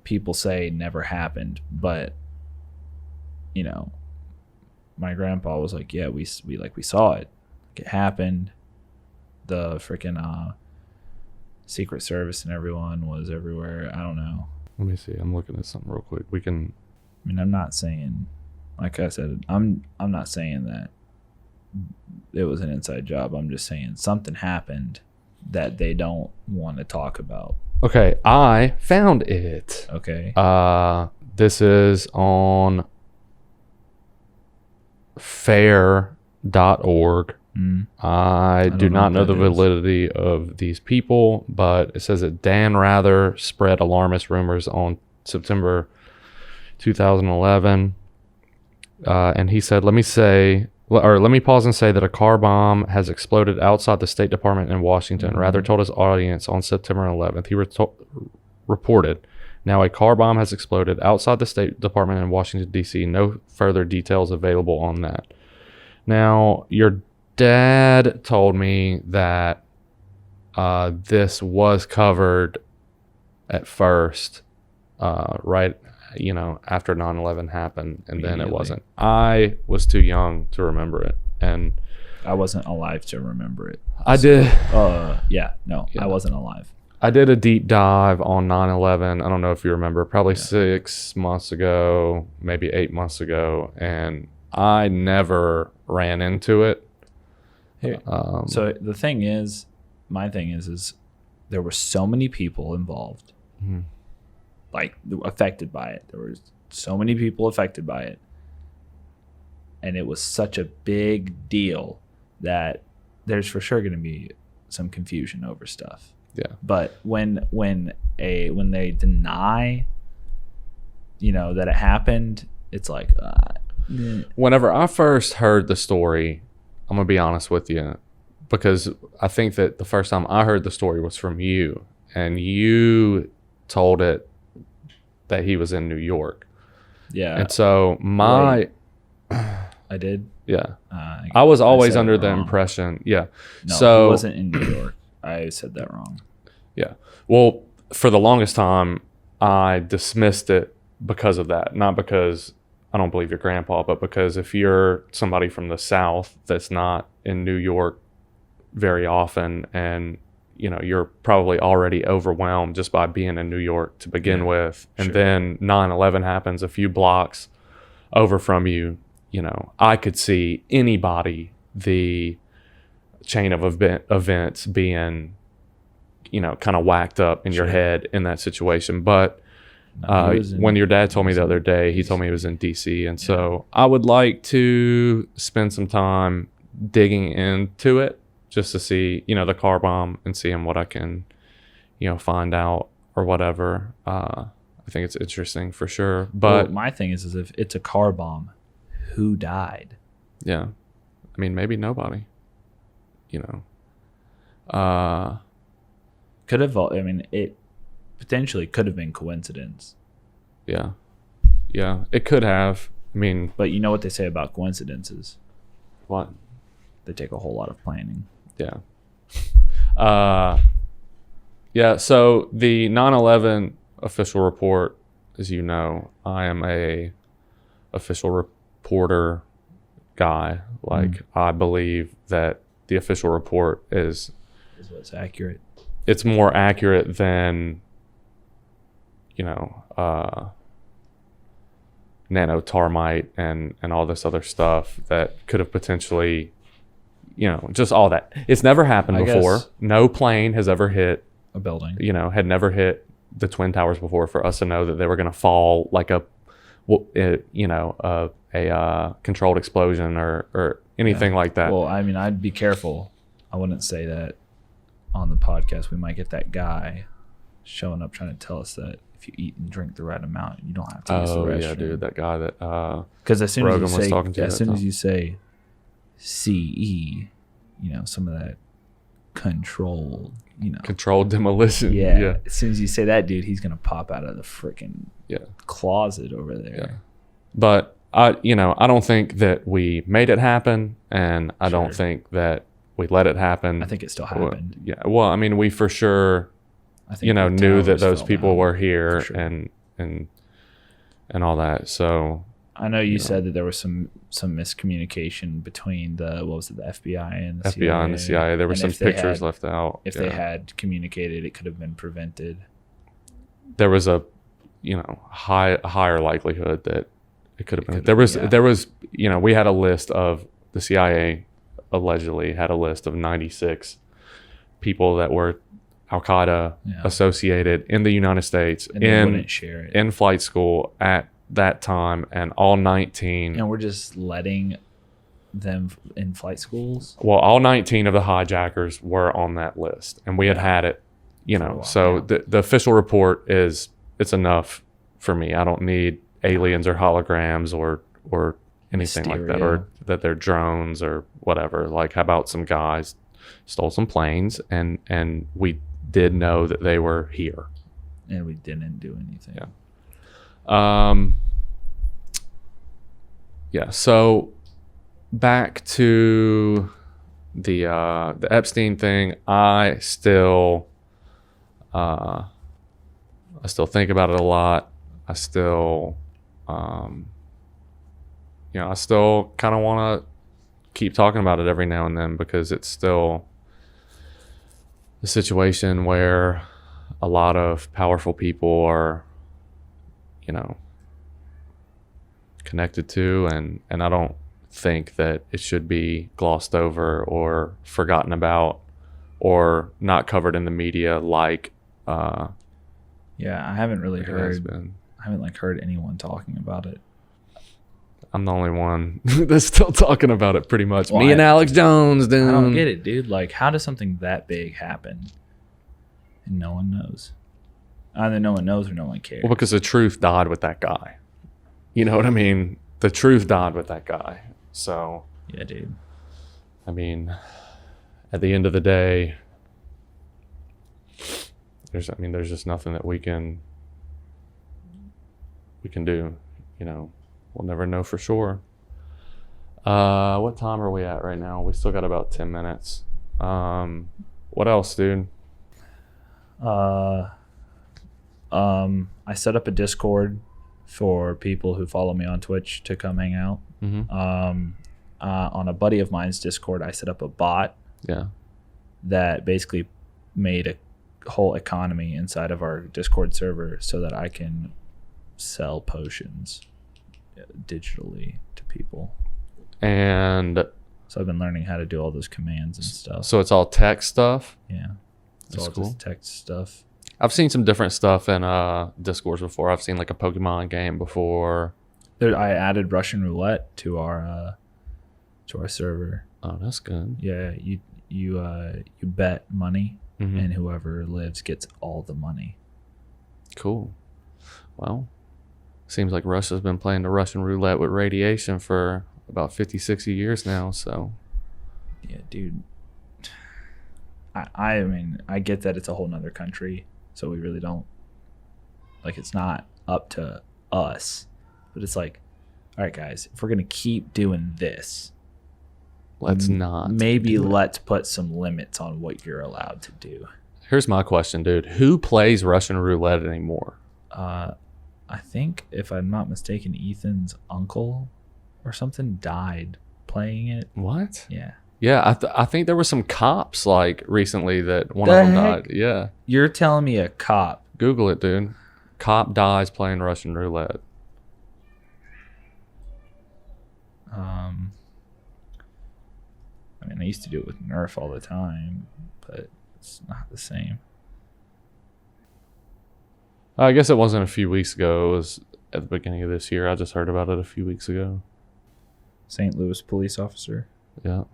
S2: people say never happened, but my grandpa was like, yeah, we saw it. It happened. The freaking Secret Service and everyone was everywhere. I don't know.
S1: Let me see. I'm looking at something real quick. We can.
S2: I mean, I'm not saying, like I said, I'm not saying that it was an inside job. I'm just saying something happened that they don't want to talk about.
S1: Okay, I found it.
S2: Okay.
S1: This is on fair.org. I do not know the validity of these people, but it says that Dan Rather spread alarmist rumors on September 2011. And he said, let me pause and say that a car bomb has exploded outside the State Department in Washington. Rather told his audience on September 11th. He reported, now a car bomb has exploded outside the State Department in Washington, D.C. No further details available on that. Now, your dad told me that this was covered at first, right, after 9/11 happened, and then it wasn't. I was too young to remember it, and
S2: I wasn't alive to remember it.
S1: I did.
S2: I wasn't alive.
S1: I did a deep dive on 9/11. I don't know if you remember, probably 6 months ago, maybe 8 months ago, and I never ran into it.
S2: Here. So the thing is, my thing is there were so many people involved, affected by it. There were so many people affected by it, and it was such a big deal that there's for sure going to be some confusion over stuff.
S1: Yeah.
S2: But when they deny, that it happened, it's like.
S1: Whenever I first heard the story, I'm gonna be honest with you, because I think that the first time I heard the story was from you, and you told it that he was in New York.
S2: Yeah.
S1: And so
S2: I did.
S1: Yeah. I was always under the
S2: wrong.
S1: impression. Yeah.
S2: No,
S1: so
S2: he wasn't in New York. I said that wrong.
S1: Yeah. Well, for the longest time, I dismissed it because of that. Not because I don't believe your grandpa, but because if you're somebody from the South that's not in New York very often, and you're probably already overwhelmed just by being in New York to begin with, and then 9/11 happens a few blocks over from you, I could see anybody, the chain of events being kind of whacked up in your head in that situation. But when your dad told me the other day, he told me he was in DC, and so I would like to spend some time digging into it just to see the car bomb and seeing what I can find out or whatever. I think it's interesting for sure. But
S2: my thing is if it's a car bomb, who died?
S1: Yeah, I mean, maybe nobody.
S2: Could have. I mean, it potentially could have been coincidence.
S1: Yeah, it could have. I mean,
S2: but you know what they say about coincidences?
S1: What?
S2: They take a whole lot of planning.
S1: Yeah. Yeah. So the 9/11 official report, as you know, I am a official reporter guy. Like, I believe that the official report is
S2: what's accurate.
S1: It's more accurate than nanotarmite and all this other stuff that could have potentially, just all that. It's never happened before. No plane has ever hit
S2: a building.
S1: Had never hit the Twin Towers before for us to know that they were going to fall like a controlled explosion or anything like that.
S2: Well, I mean, I'd be careful. I wouldn't say that on the podcast. We might get that guy showing up trying to tell us that if you eat and drink the right amount, you don't have to use the restroom.
S1: Yeah, dude, that guy that
S2: because as soon
S1: Rogan
S2: as you
S1: was
S2: say,
S1: talking to
S2: as soon as you say CE, some of that controlled,
S1: controlled demolition.
S2: Yeah. As soon as you say that, dude, he's gonna pop out of the freaking closet over there.
S1: Yeah. But I don't think that we made it happen, and I don't think that we let it happen.
S2: I think it still happened.
S1: Yeah. Well, I mean, we for sure,
S2: I think
S1: knew that those people were here,
S2: sure.
S1: and all that. So
S2: I know you said that there was some miscommunication between the FBI and the CIA.
S1: FBI and the CIA. There were some pictures left out.
S2: If they had communicated, it could have been prevented.
S1: There was a higher likelihood that it could have been. There was we had a list of the CIA allegedly had a list of 96 people that were Al-Qaeda associated in the United States in flight school at that time, and all 19.
S2: And we're just letting them in flight schools?
S1: Well, all 19 of the hijackers were on that list, and we had it, so the official report it's enough for me. I don't need aliens or holograms or anything like that, or that they're drones or whatever. Like, how about some guys stole some planes and we did know that they were here,
S2: and we didn't do anything.
S1: So back to the Epstein thing. I still think about it a lot. I still I still kind of want to keep talking about it every now and then, because it's still a situation where a lot of powerful people are, connected to, and I don't think that it should be glossed over or forgotten about or not covered in the media like
S2: I haven't really heard anyone talking about it.
S1: I'm the only one that's still talking about it, pretty much. Me and Alex Jones, dude.
S2: I don't get it, dude. Like, how does something that big happen and no one knows? Either no one knows or no one cares.
S1: Well, because the truth died with that guy. You know what I mean? The truth died with that guy. So
S2: yeah, dude.
S1: I mean, at the end of the day, there's just nothing that we can do. You know, we'll never know for sure. What time are we at right now? We still got about 10 minutes. What else, dude?
S2: I set up a Discord for people who follow me on Twitch to come hang out.
S1: Mm-hmm.
S2: On a buddy of mine's Discord, I set up a bot
S1: Yeah.
S2: that basically made a whole economy inside of our Discord server so that I can sell potions digitally to people.
S1: And
S2: So I've been learning how to do all those commands and stuff.
S1: so it's all tech stuff.
S2: Yeah. It's
S1: That's
S2: all
S1: cool.
S2: just text stuff.
S1: I've seen some different stuff in Discords before. I've seen like a Pokemon game before.
S2: I added Russian roulette to our server.
S1: Oh, that's good.
S2: Yeah, you bet money,
S1: Mm-hmm.
S2: and whoever lives gets all the money.
S1: Cool. Well, seems like Russia's been playing the Russian roulette with radiation for about 50, 60 years now. So
S2: Yeah, dude. I mean, I get that it's a whole nother country, so we really don't, like, it's not up to us, but it's like, all right, guys, if we're going to keep doing this,
S1: let's not.
S2: maybe
S1: do it.
S2: let's put some limits on what you're allowed to do.
S1: Here's my question, dude. Who plays Russian roulette anymore?
S2: I think, if I'm not mistaken, Ethan's uncle or something died playing it.
S1: What?
S2: Yeah.
S1: Yeah, I think there were some cops like recently that one
S2: The
S1: of them
S2: heck?
S1: died. Yeah.
S2: You're telling me a cop?
S1: Google it, dude. Cop dies playing Russian roulette.
S2: I mean, I used to do it with Nerf all the time, but it's not the same.
S1: I guess it wasn't a few weeks ago. It was at the beginning of this year. I just heard about it a few weeks ago.
S2: St. Louis police officer.
S1: Yeah.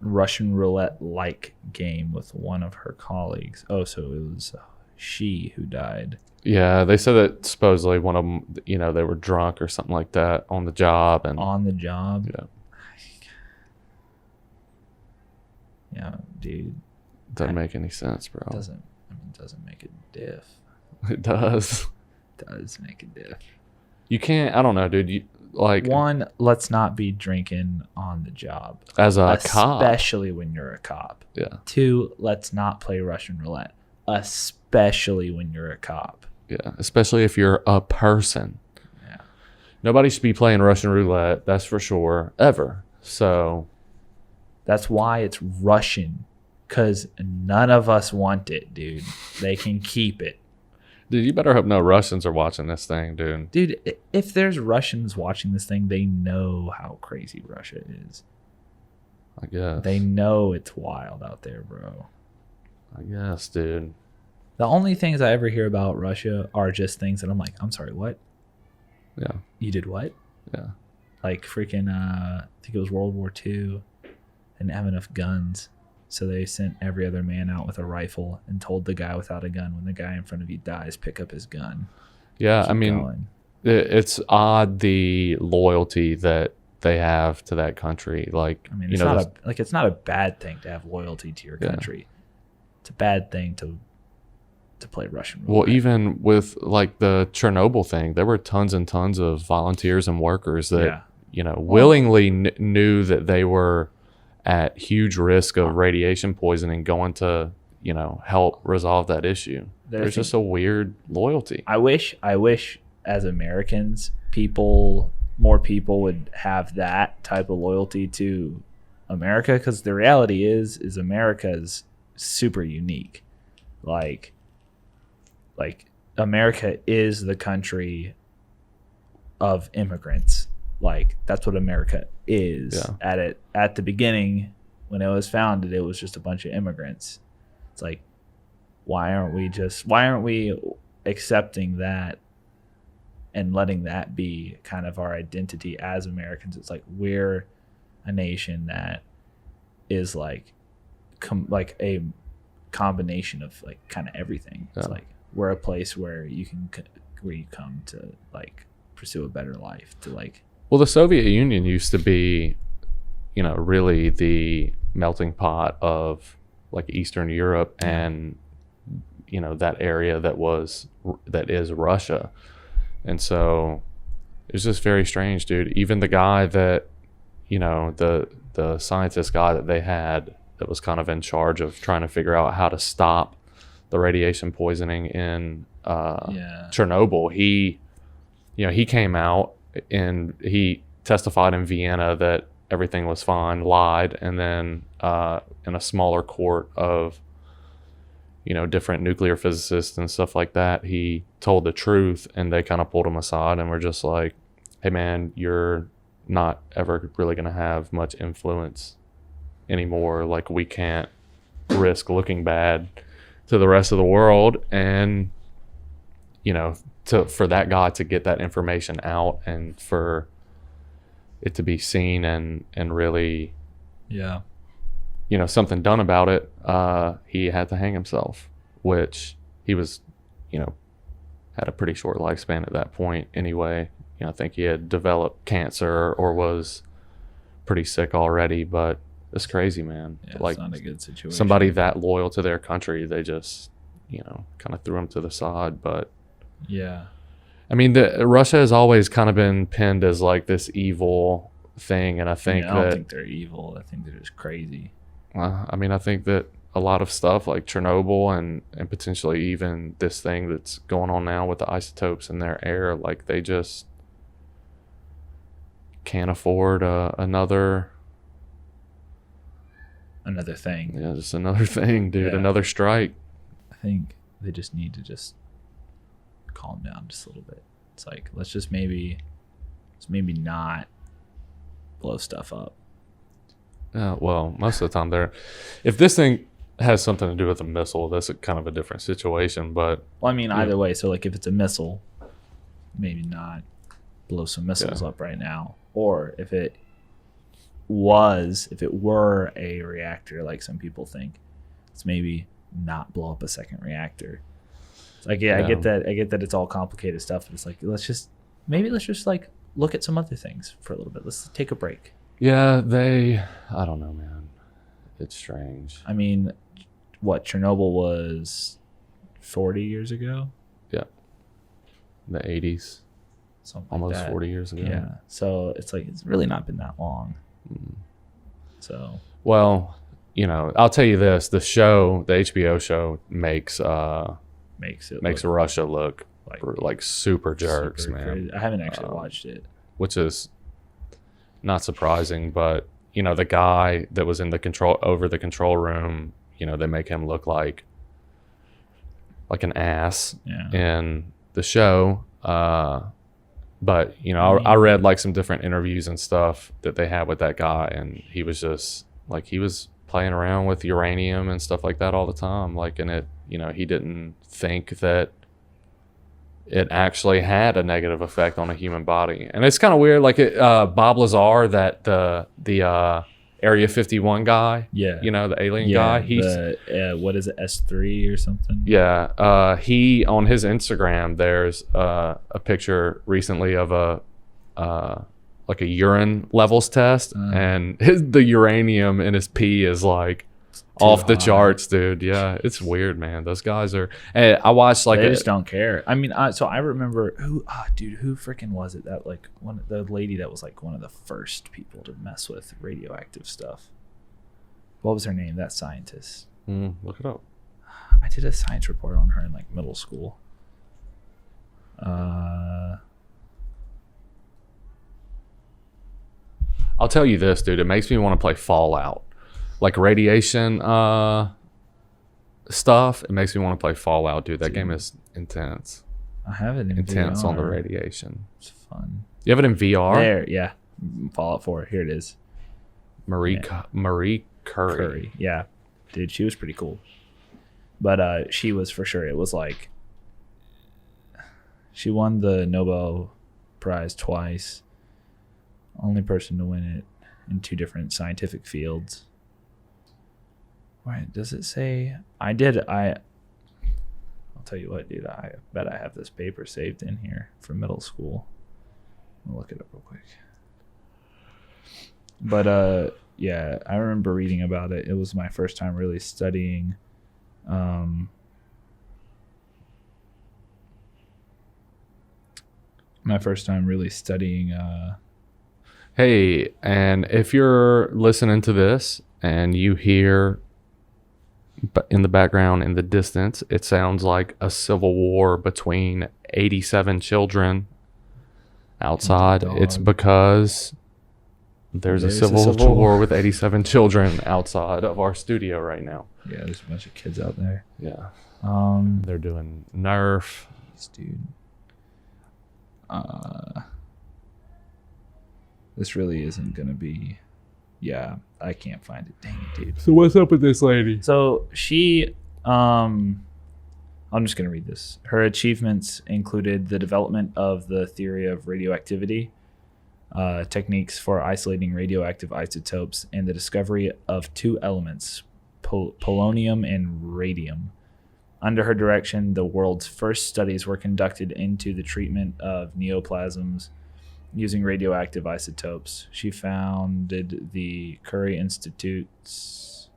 S2: Russian roulette-like game with one of her colleagues. Oh, so it was she who died.
S1: Yeah, they said that supposedly one of them, they were drunk or something like that on the job. And
S2: On the job?
S1: yeah,
S2: Yeah, dude.
S1: doesn't make any sense, bro.
S2: Doesn't make a diff.
S1: It does.
S2: Does make a diff.
S1: You can't, I don't know, dude.
S2: One, let's not be drinking on the job.
S1: As a cop.
S2: Especially when you're a cop.
S1: Yeah.
S2: Two, let's not play Russian roulette. Especially when you're a cop.
S1: Yeah. Especially if you're a person.
S2: Yeah.
S1: Nobody should be playing Russian roulette, that's for sure, ever. So.
S2: That's why it's Russian. Because none of us want it, dude. They can keep it.
S1: Dude, you better hope no Russians are watching this thing, dude.
S2: Dude, if there's Russians watching this thing, they know how crazy Russia is.
S1: I guess.
S2: They know it's wild out there, bro.
S1: I guess, dude.
S2: The only things I ever hear about Russia are just things that I'm like, I'm sorry, what?
S1: Yeah.
S2: You did what?
S1: Yeah.
S2: Like freaking, I think it was World War II. They didn't have enough guns. So they sent every other man out with a rifle and told the guy without a gun, when the guy in front of you dies, pick up his gun.
S1: Yeah,
S2: Keep
S1: I mean,
S2: going.
S1: it's odd the loyalty that they have to that country. Like,
S2: I mean, it's it's not a bad thing to have loyalty to your country. It's a bad thing to play Russian roulette.
S1: Well, even with like the Chernobyl thing, there were tons and tons of volunteers and workers that willingly knew that they were at huge risk of radiation poisoning, going to help resolve that issue. There's just a weird loyalty.
S2: I wish as Americans, more people would have that type of loyalty to America, because the reality is America's super unique. Like America is the country of immigrants. Like, that's what America is.
S1: Yeah.
S2: At the beginning, when it was founded, it was just a bunch of immigrants. It's like, why aren't we accepting that and letting that be kind of our identity as Americans? It's like, we're a nation that is like a combination of like kind of everything. It's like, we're a place where you come to like pursue a better life, to like.
S1: Well, the Soviet Union used to be, really the melting pot of like Eastern Europe and that area that is Russia. And so it's just very strange, dude. Even the guy that the scientist guy that they had that was kind of in charge of trying to figure out how to stop the radiation poisoning in Chernobyl, he came out and he testified in Vienna that everything was fine, lied, and then in a smaller court of different nuclear physicists and stuff like that, he told the truth, and they kind of pulled him aside and were just like, hey man, you're not ever really going to have much influence anymore. Like, we can't risk looking bad to the rest of the world. And for that guy to get that information out and for it to be seen and really something done about it, he had to hang himself, which he was had a pretty short lifespan at that point anyway. I think he had developed cancer or was pretty sick already. But it's crazy, man. Like,
S2: it's not a good situation.
S1: Somebody that loyal to their country, they just kind of threw him to the side. But I mean, Russia has always kind of been pinned as like this evil thing, and I
S2: don't think they're evil. I think they're just crazy.
S1: I mean, I think that a lot of stuff like Chernobyl and potentially even this thing that's going on now with the isotopes in their air, like, they just can't afford another
S2: thing.
S1: Yeah, just another thing, dude.
S2: Yeah.
S1: Another strike.
S2: I think they just need to just calm down just a little bit. It's like, let's maybe not blow stuff up.
S1: Well, most of the time if this thing has something to do with a missile, that's kind of a different situation. But
S2: well, I mean, either way. So like, if it's a missile, maybe not blow some missiles up right now. Or if it were a reactor, like some people think, it's maybe not blow up a second reactor. It's like, I get that it's all complicated stuff, but it's like, let's just like look at some other things for a little bit. Let's take a break.
S1: Yeah, I don't know, man. It's strange.
S2: I mean, what, Chernobyl was 40 years ago?
S1: Yeah. The 80s.
S2: Something
S1: almost
S2: like that.
S1: 40 years ago.
S2: Yeah. So it's like, it's really not been that long. So.
S1: Well, I'll tell you this: the HBO show makes Russia look like super jerks, man.
S2: Crazy. I haven't actually watched it,
S1: which is not surprising. But the guy that was in the control room, they make him look like an ass in the show. But I read like some different interviews and stuff that they had with that guy, and he was just like, he was playing around with uranium and stuff like that all the time. Like, and it, he didn't think that it actually had a negative effect on a human body. And it's kind of weird. Like, Bob Lazar, that the Area 51 guy, the alien guy, he's
S2: what is it, S3 or something?
S1: He, on his Instagram, there's a picture recently of a urine levels test, and the uranium in his pee is like off the charts, dude. Yeah, it's weird, man. Those guys are. And I watched
S2: they just don't care. I mean, so I remember who freaking was it that like the lady that was like one of the first people to mess with radioactive stuff. What was her name? That scientist.
S1: Look it up.
S2: I did a science report on her in like middle school.
S1: I'll tell you this, dude. It makes me want to play Fallout. Like radiation stuff, it makes me want to play Fallout, dude. That game is intense.
S2: I have it in
S1: intense
S2: VR.
S1: On the radiation.
S2: It's fun.
S1: You have it in VR?
S2: There, yeah. Fallout 4. Here it is.
S1: Marie Curie.
S2: Yeah. Dude, she was pretty cool. But she was for sure. It was like she won the Nobel Prize twice. Only person to win it in 2 different scientific fields. Wait, does it say? I'll tell you what, dude. I bet I have this paper saved in here from middle school. I'll look it up real quick. But yeah, I remember reading about it. It was my first time really studying. My first time really studying.
S1: Hey, and if you're listening to this and you hear in the background in the distance, it sounds like a civil war between 87 children outside. It's because there's a civil war with 87 children outside of our studio right now.
S2: Yeah, there's a bunch of kids out there.
S1: Yeah. They're doing Nerf.
S2: Dude. This really isn't gonna be. Yeah, I can't find it. Dang it, dude.
S1: So what's up with this lady?
S2: So she, I'm just gonna read this. Her achievements included the development of the theory of radioactivity, techniques for isolating radioactive isotopes, and the discovery of two elements, polonium and radium. Under her direction, the world's first studies were conducted into the treatment of neoplasms using radioactive isotopes. She founded the Curie Institutes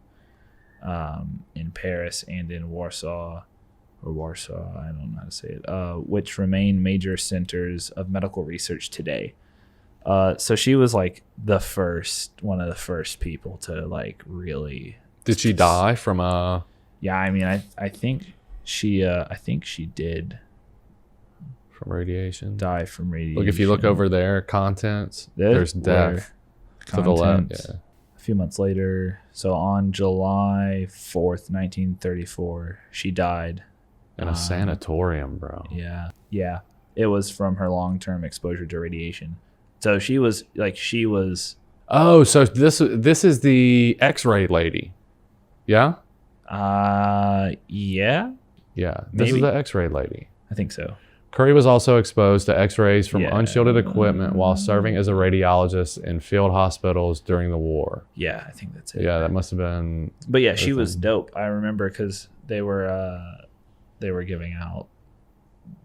S2: in Paris and in Warsaw, I don't know how to say it, which remain major centers of medical research today. So she was like one of the first people to like really.
S1: Did she die from a?
S2: Yeah, I mean, I think she did.
S1: From radiation.
S2: Die from radiation.
S1: Look, if you look over there, contents, there's death to the left. Yeah.
S2: A few months later, so on July 4th, 1934, she died.
S1: In a sanatorium, bro.
S2: Yeah. It was from her long-term exposure to radiation. So she was. Oh,
S1: so this is the X-ray lady. Yeah?
S2: Yeah.
S1: Yeah. This is the X-ray lady.
S2: I think so.
S1: Curie was also exposed to X-rays from unshielded equipment while serving as a radiologist in field hospitals during the war.
S2: Yeah, I think that's it.
S1: Yeah, that must have been.
S2: But yeah, she was dope. I remember because they were giving out.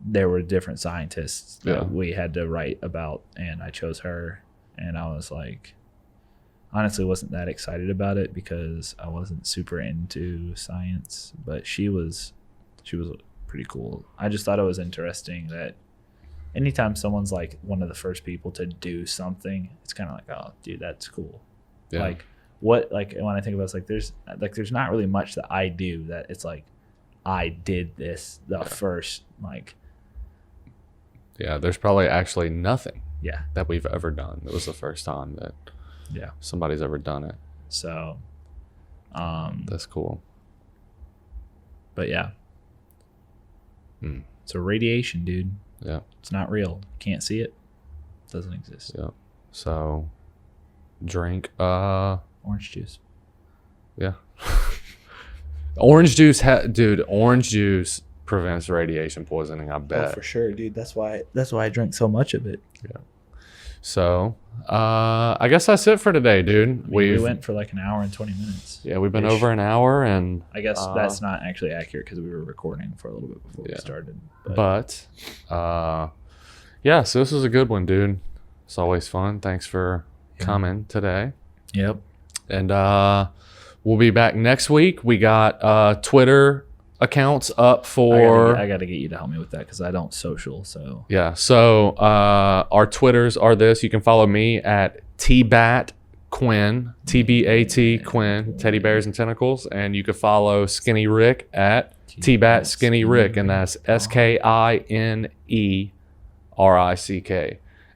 S2: There were different scientists that we had to write about, and I chose her. And I was like, honestly, wasn't that excited about it because I wasn't super into science, but she was pretty cool. I just thought it was interesting that anytime someone's like one of the first people to do something, it's kind of like, oh, dude, that's cool. Yeah. Like what? Like when I think about it, it's there's not really much that I do that it's like I did this first. Like,
S1: yeah, there's probably actually nothing.
S2: Yeah,
S1: that we've ever done. It was the first time that somebody's ever done it.
S2: So,
S1: that's cool.
S2: But yeah. So radiation, dude.
S1: Yeah.
S2: It's not real. Can't see it. Doesn't exist.
S1: Yeah. So drink
S2: orange juice.
S1: Yeah. Orange juice dude, orange juice prevents radiation poisoning, I bet.
S2: Oh, for sure, dude. That's why I drank so much of it.
S1: Yeah. So, I guess that's it for today, dude.
S2: We went for like an hour and 20 minutes.
S1: Yeah, we've been over an hour, and
S2: I guess that's not actually accurate because we were recording for a little bit before we started.
S1: But yeah, so this was a good one, dude. It's always fun. Thanks for coming today.
S2: Yep.
S1: And we'll be back next week. We got Twitter accounts up for.
S2: I gotta get you to help me with that because I don't social. So
S1: yeah. So our Twitters are this. You can follow me at TBAT Quinn, TBAT Quinn, Teddybears and Tentacles, and you can follow Skinny Rick at TBAT Skinny Rick, and that's SKINERICK.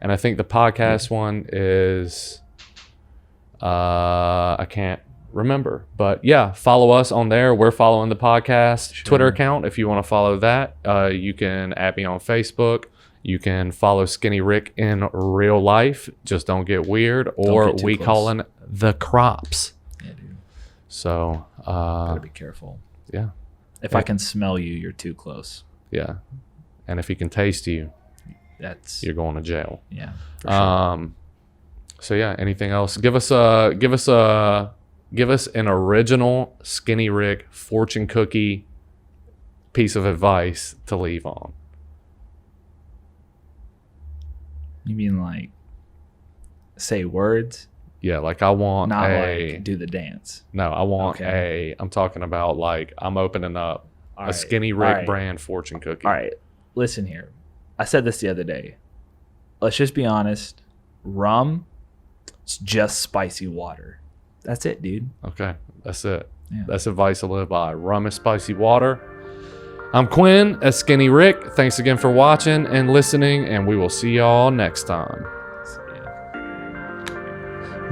S1: And I think the podcast one is I can't remember, but yeah, follow us on there. We're following the podcast Twitter account. If you want to follow that, you can add me on Facebook. You can follow Skinny Rick in real life. Just don't get weird, or we calling the crops.
S2: Yeah, dude.
S1: So
S2: gotta be careful.
S1: Yeah.
S2: If I can smell you, you're too close.
S1: Yeah. And if he can taste you, you're going to jail.
S2: Yeah. For sure.
S1: So yeah, anything else? Give us an original Skinny Rick fortune cookie piece of advice to leave on.
S2: You mean like say words?
S1: Yeah, like I want
S2: Not
S1: a.
S2: like do the dance.
S1: No, I want a. I'm talking about like I'm opening up a Skinny Rick brand fortune cookie.
S2: All right, listen here. I said this the other day. Let's just be honest. Rum, it's just spicy water. That's it, dude.
S1: Okay, that's it.
S2: Yeah.
S1: That's advice to live by. Rum is spicy water. I'm Quinn at Skinny Rick. Thanks again for watching and listening, and we will see y'all next time.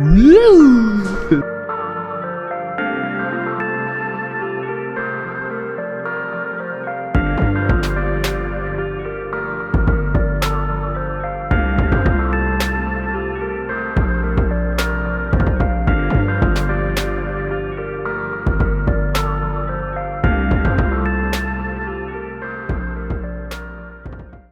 S2: Woo!